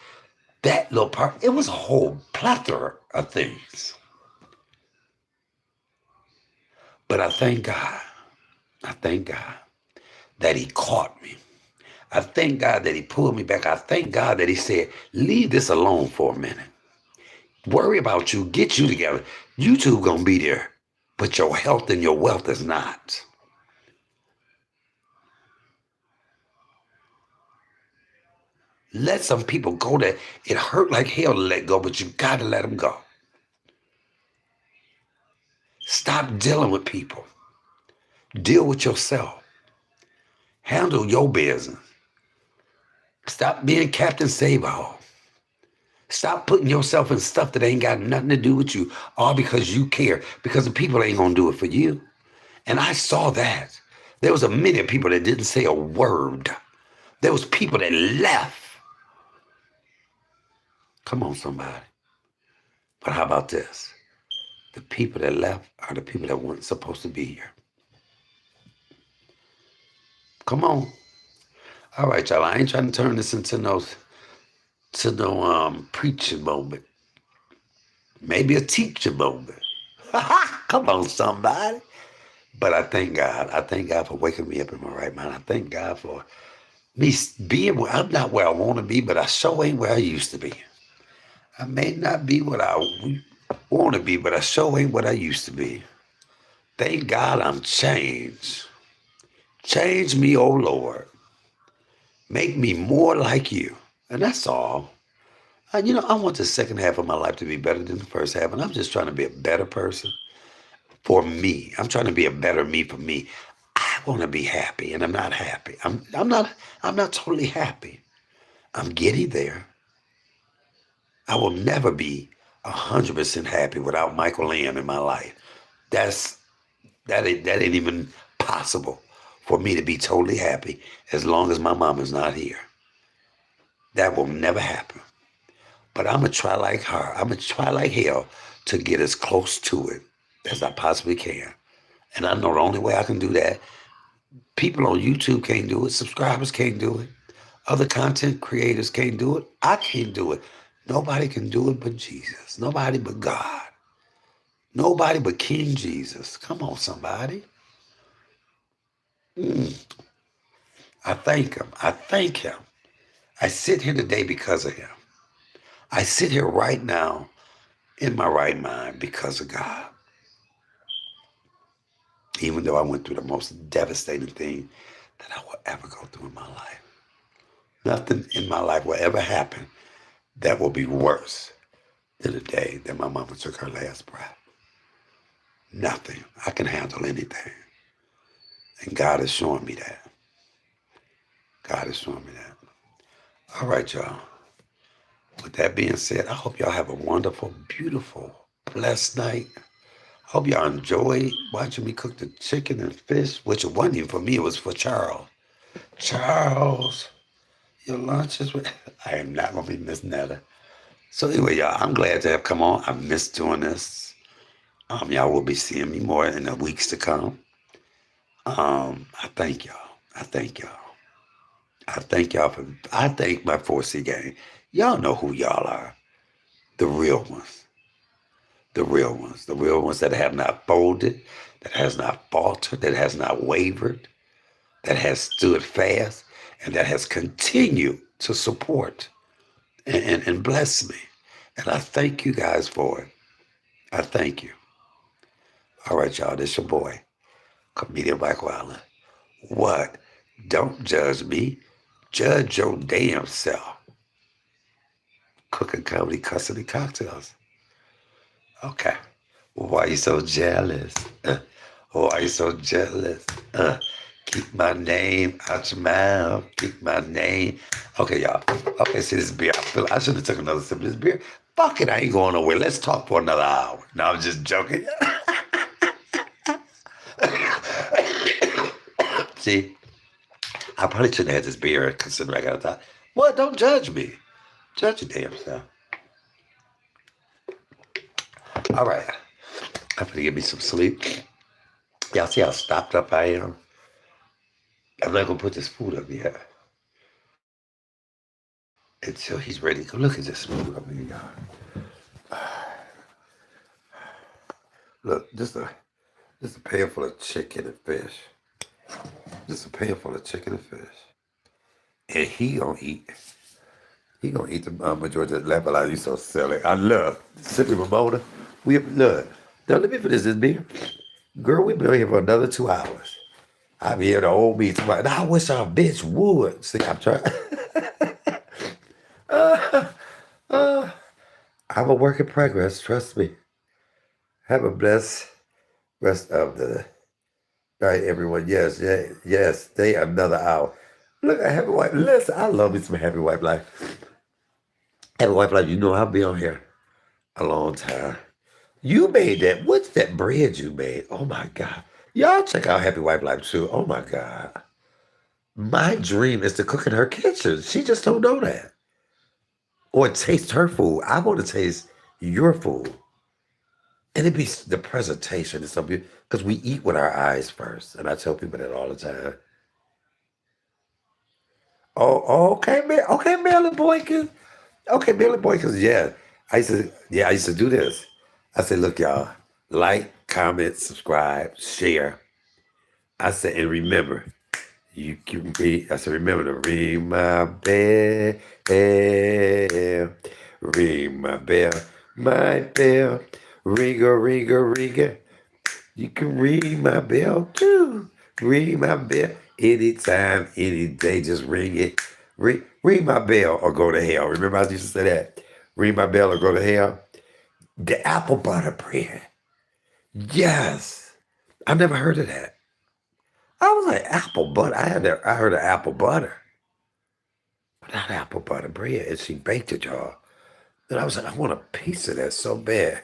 Speaker 4: that little part. It was a whole plethora of things. But I thank God. I thank God that he caught me. I thank God that he pulled me back. I thank God that he said, leave this alone for a minute. Worry about you. Get you together. YouTube gonna be there, but your health and your wealth is not. Let some people go that it hurt like hell to let go, but you gotta let them go. Stop dealing with people. Deal with yourself. Handle your business. Stop being Captain Save-All. Stop putting yourself in stuff that ain't got nothing to do with you, all because you care, because the people ain't gonna do it for you. And I saw that. There was a many people that didn't say a word. There was people that left. Come on, somebody. But how about this? The people that left are the people that weren't supposed to be here. Come on. All right, y'all. I ain't trying to turn this into no preaching moment. Maybe a teacher moment. Come on, somebody. But I thank God. I thank God for waking me up in my right mind. I thank God for me being where I'm not where I want to be, but I sure ain't where I used to be. I may not be what I want to be, but I sure ain't what I used to be. Thank God I'm changed. Change me, oh Lord. Make me more like you. And that's all. I want the second half of my life to be better than the first half, and I'm just trying to be a better person for me. I'm trying to be a better me for me. I want to be happy, and I'm not happy. I'm not totally happy. I'm getting there. I will never be 100% happy without Michael Lamb in my life. That ain't even possible for me to be totally happy as long as my mama's not here. That will never happen. But I'm going to try like her. I'm going to try like hell to get as close to it as I possibly can. And I know the only way I can do that, people on YouTube can't do it. Subscribers can't do it. Other content creators can't do it. I can't do it. Nobody can do it but Jesus. Nobody but God. Nobody but King Jesus. Come on, somebody. I thank him. I thank him. I sit here today because of him. I sit here right now in my right mind because of God. Even though I went through the most devastating thing that I will ever go through in my life. Nothing in my life will ever happen that will be worse than the day that my mama took her last breath. Nothing. I can handle anything. And God is showing me that. God is showing me that. All right, y'all. With that being said, I hope y'all have a wonderful, beautiful, blessed night. I hope y'all enjoyed watching me cook the chicken and fish, which it wasn't even for me, it was for Charles. Charles, your lunch is with... I am not going to be missing that. So anyway, y'all, I'm glad to have come on. I missed doing this. Y'all will be seeing me more in the weeks to come. I thank y'all. I thank y'all. I thank y'all for... I thank my 4C gang. Y'all know who y'all are. The real ones. The real ones. The real ones that have not folded, that has not faltered, that has not wavered, that has stood fast, and that has continued to support and bless me. And I thank you guys for it. I thank you. All right, y'all, this your boy, Comedian Black Wilder. What Don't judge me. Judge your damn self. Cooking comedy, custody cocktails. Okay. Why you so jealous? Why you so jealous? Keep my name out your mouth. Keep my name. Okay, y'all. Okay, see this beer. I should have took another sip of this beer. Fuck it, I ain't going nowhere. Let's talk for another hour. No, I'm just joking. See, I probably shouldn't have had this beer considering I got a thought. What? Don't judge me. Judge your damn self. All right. I'm gonna get me some sleep. Y'all see how stopped up I am? I'm not gonna put this food up yet until he's ready. Go look at this food up here, y'all. Look, just a pan full of chicken and fish. Just a pan full of chicken and fish. And he gonna eat. He gonna eat the majority of the level. I used to sell it. I love sipping Ramona. We look. Now let me finish this beer. Girl, we've been here for another 2 hours. I'm here to hold me tomorrow. And I wish our bitch would. See, I'm trying. I'm a work in progress, trust me. Have a blessed rest of the night, everyone. Yes, stay another hour. Look at Happy Wife. Listen, I love me some Happy Wife Life. Happy Wife Life, you know I'll be on here a long time. You made that. What's that bread you made? Oh my God. Y'all check out Happy Wife Life too. Oh my God. My dream is to cook in her kitchen. She just don't know that. Or taste her food. I want to taste your food. And it be the presentation is so beautiful. Because we eat with our eyes first. And I tell people that all the time. Oh, okay, man. Okay, Marilyn Boykins. Okay, Marilyn Boykins, yeah. I used to do this. I said, look, y'all, like, comment, subscribe, share. I said, and remember, you can read. I said, remember to ring my bell, ring my bell, ringer. You can ring my bell too. Ring my bell anytime, any day. Just ring it. Ring my bell or go to hell. Remember I used to say that. Ring my bell or go to hell. The apple butter bread. Yes. I've never heard of that. I was like, apple butter. I heard of apple butter. But not apple butter bread. And she baked it, y'all. And I was like, I want a piece of that so bad.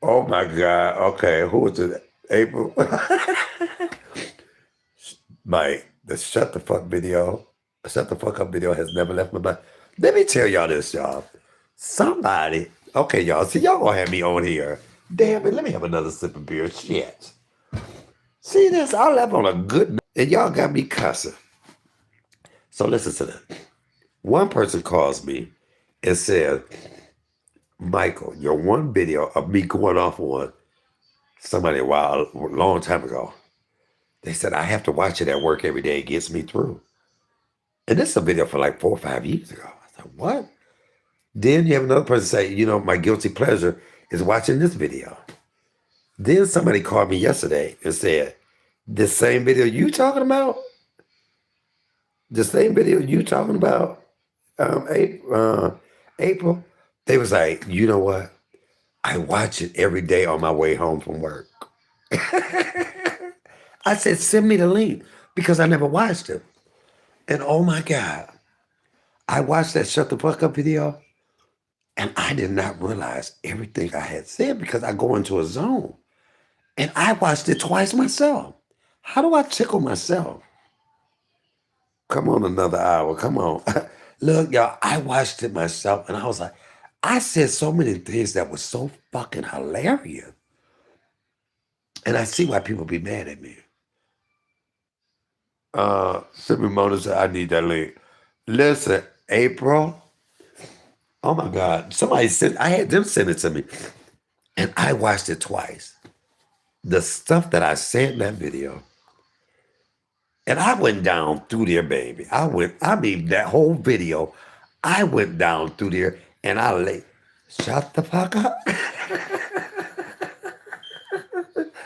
Speaker 4: Oh my God. Okay. Who was it? April? The shut the fuck video. Shut the fuck up video has never left my mind. Let me tell y'all this, y'all. Somebody, okay, y'all, see, y'all gonna have me on here. Damn it, let me have another sip of beer. Shit. See this? I left on a good note, and y'all got me cussing. So listen to this. One person calls me and said, Michael, your one video of me going off on somebody a long time ago. They said, I have to watch it at work every day. It gets me through. And this is a video for like 4 or 5 years ago. I said, what? Then you have another person say, my guilty pleasure is watching this video. Then somebody called me yesterday and said, the same video you talking about? The same video you talking about, April? They was like, you know what? I watch it every day on my way home from work. I said, send me the link because I never watched it. And oh my God, I watched that Shut the Fuck Up video and I did not realize everything I had said because I go into a zone. And I watched it twice myself. How do I tickle myself? Come on, another hour. Come on. Look, y'all, I watched it myself and I was like, I said so many things that were so fucking hilarious. And I see why people be mad at me. Simi Mona said, I need that link. Listen, April. Oh my God. I had them send it to me. And I watched it twice. The stuff that I said in that video. And I went down through there, baby. That whole video, I went down through there and shut the fuck up.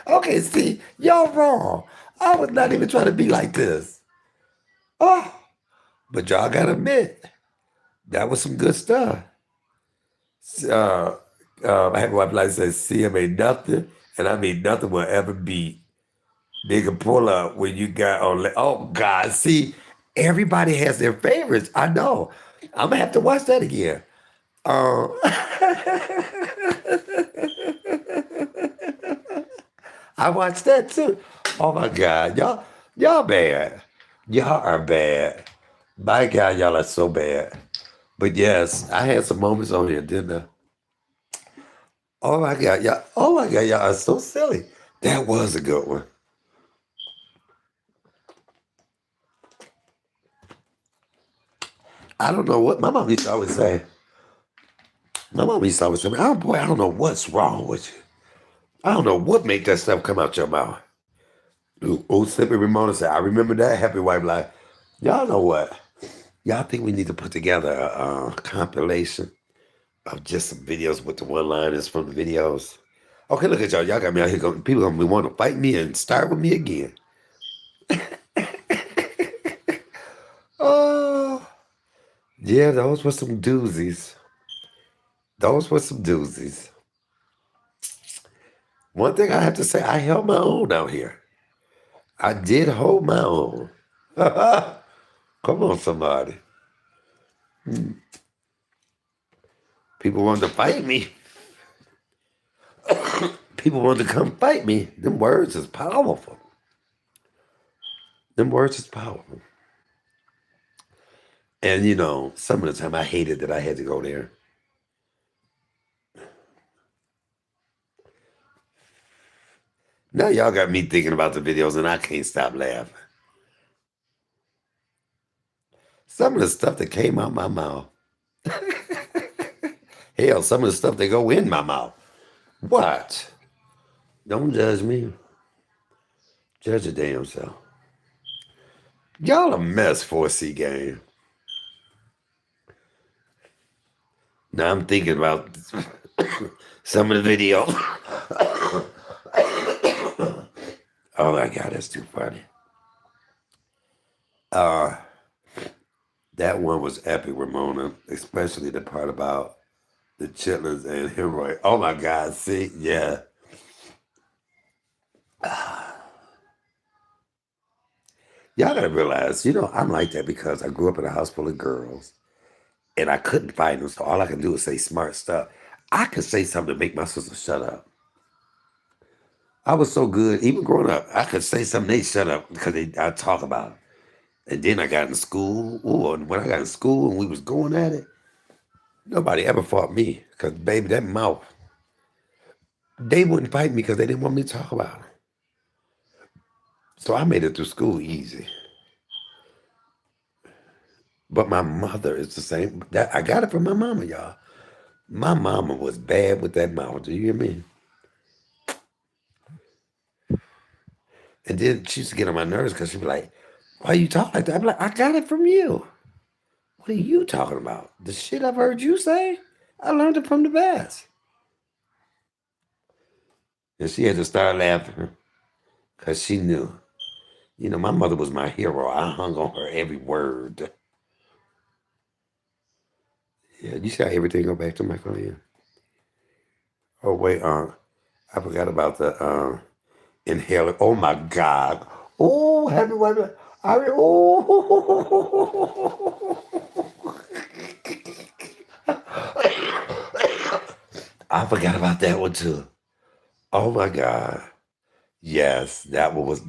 Speaker 4: Okay, see, y'all wrong. I was not even trying to be like this. Oh, but y'all gotta admit, that was some good stuff. Uh, I had one like say, CM ain't nothing, and I mean nothing will ever beat. Nigga pull up when you got on. Oh God, see, everybody has their favorites. I know. I'm gonna have to watch that again. I watched that too. Oh my God, y'all bad. Y'all are bad. My God, y'all are so bad. But yes, I had some moments on here, didn't I? Oh my God, y'all. Oh my God, y'all are so silly. That was a good one. I don't know what my mom used to always say. My mom used to always say, "Oh boy, I don't know what's wrong with you. I don't know what make that stuff come out your mouth." Old Slippy Ramona said, "I remember that happy wife life." Y'all know what? Y'all think we need to put together a compilation of just some videos with the one-liners from the videos? Okay, look at y'all. Y'all got me out here going. People gonna want to fight me and start with me again. Oh, yeah, those were some doozies. Those were some doozies. One thing I have to say, I held my own out here. I did hold my own. Come on, somebody. People wanted to fight me. People wanted to come fight me. Them words is powerful. Them words is powerful. And you know, some of the time I hated that I had to go there. Now y'all got me thinking about the videos and I can't stop laughing. Some of the stuff that came out my mouth. Hell, some of the stuff that go in my mouth. What? Don't judge me. Judge your damn self. Y'all a mess for a C game. Now I'm thinking about some of the video. Oh my God, that's too funny. That one was epic, Ramona, especially the part about the chitlins and hemorrhoid. Oh my God, see, yeah. Y'all gotta realize, you know, I'm like that because I grew up in a house full of girls and I couldn't find them, so all I can do is say smart stuff. I could say something to make my sister shut up. I was so good, even growing up, I could say something, they shut up because I talk about it. And then I got in school. Ooh, and when I got in school and we was going at it, nobody ever fought me. Because, baby, that mouth, they wouldn't fight me because they didn't want me to talk about it. So I made it through school easy. But my mother is the same. That I got it from my mama, y'all. My mama was bad with that mouth. Do you hear me? And then she used to get on my nerves because she'd be like, "Why you talk like that?" I'm like, "I got it from you. What are you talking about? The shit I've heard you say? I learned it from the best." And she had to start laughing because she knew. You know, my mother was my hero. I hung on her every word. Yeah, you see how everything go back to my phone? Oh, wait, I forgot about the inhaler. Oh, my God. Oh, happy one. I mean, oh. I forgot about that one, too. Oh, my God. Yes, that one was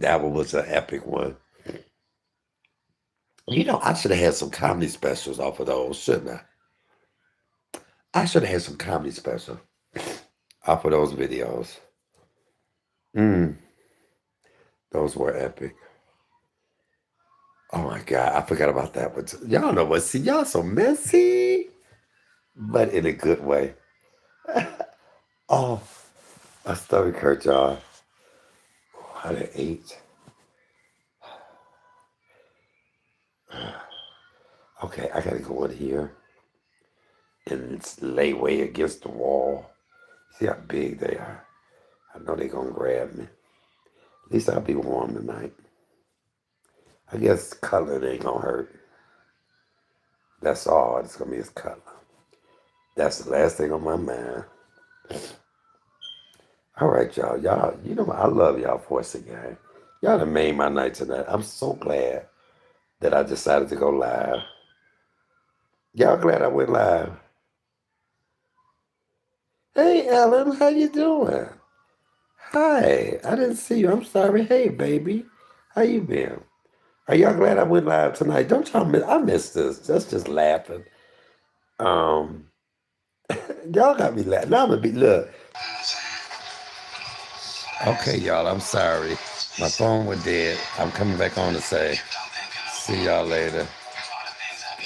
Speaker 4: an epic one. You know, I should have had some comedy specials off of those, shouldn't I? I should have had some comedy special off of those videos. Mm, those were epic. Oh my God, I forgot about that one. Too. Y'all know what? See, y'all so messy, but in a good way. Oh, my stomach hurt, y'all. I done ate. Okay, I gotta go in here and it's lay way against the wall. See how big they are. I know they're gonna grab me. At least I'll be warm tonight. I guess color ain't gonna hurt. That's all. It's gonna be his color. That's the last thing on my mind. All right, y'all. Y'all, you know what? I love y'all Force Gang. Y'all done made my night tonight. I'm so glad that I decided to go live. Y'all glad I went live? Hey, Ellen, how you doing? Hi, I didn't see you. I'm sorry. Hey, baby, how you been? Are y'all glad I went live tonight? Don't y'all miss? I missed this. That's just laughing. Um, y'all got me laughing. Now I'm gonna be look. Okay, y'all. I'm sorry. My phone was dead. I'm coming back on to say, see y'all later.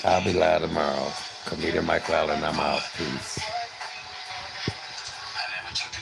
Speaker 4: I'll be live tomorrow. Comedian Mike Allen. I'm out. Peace.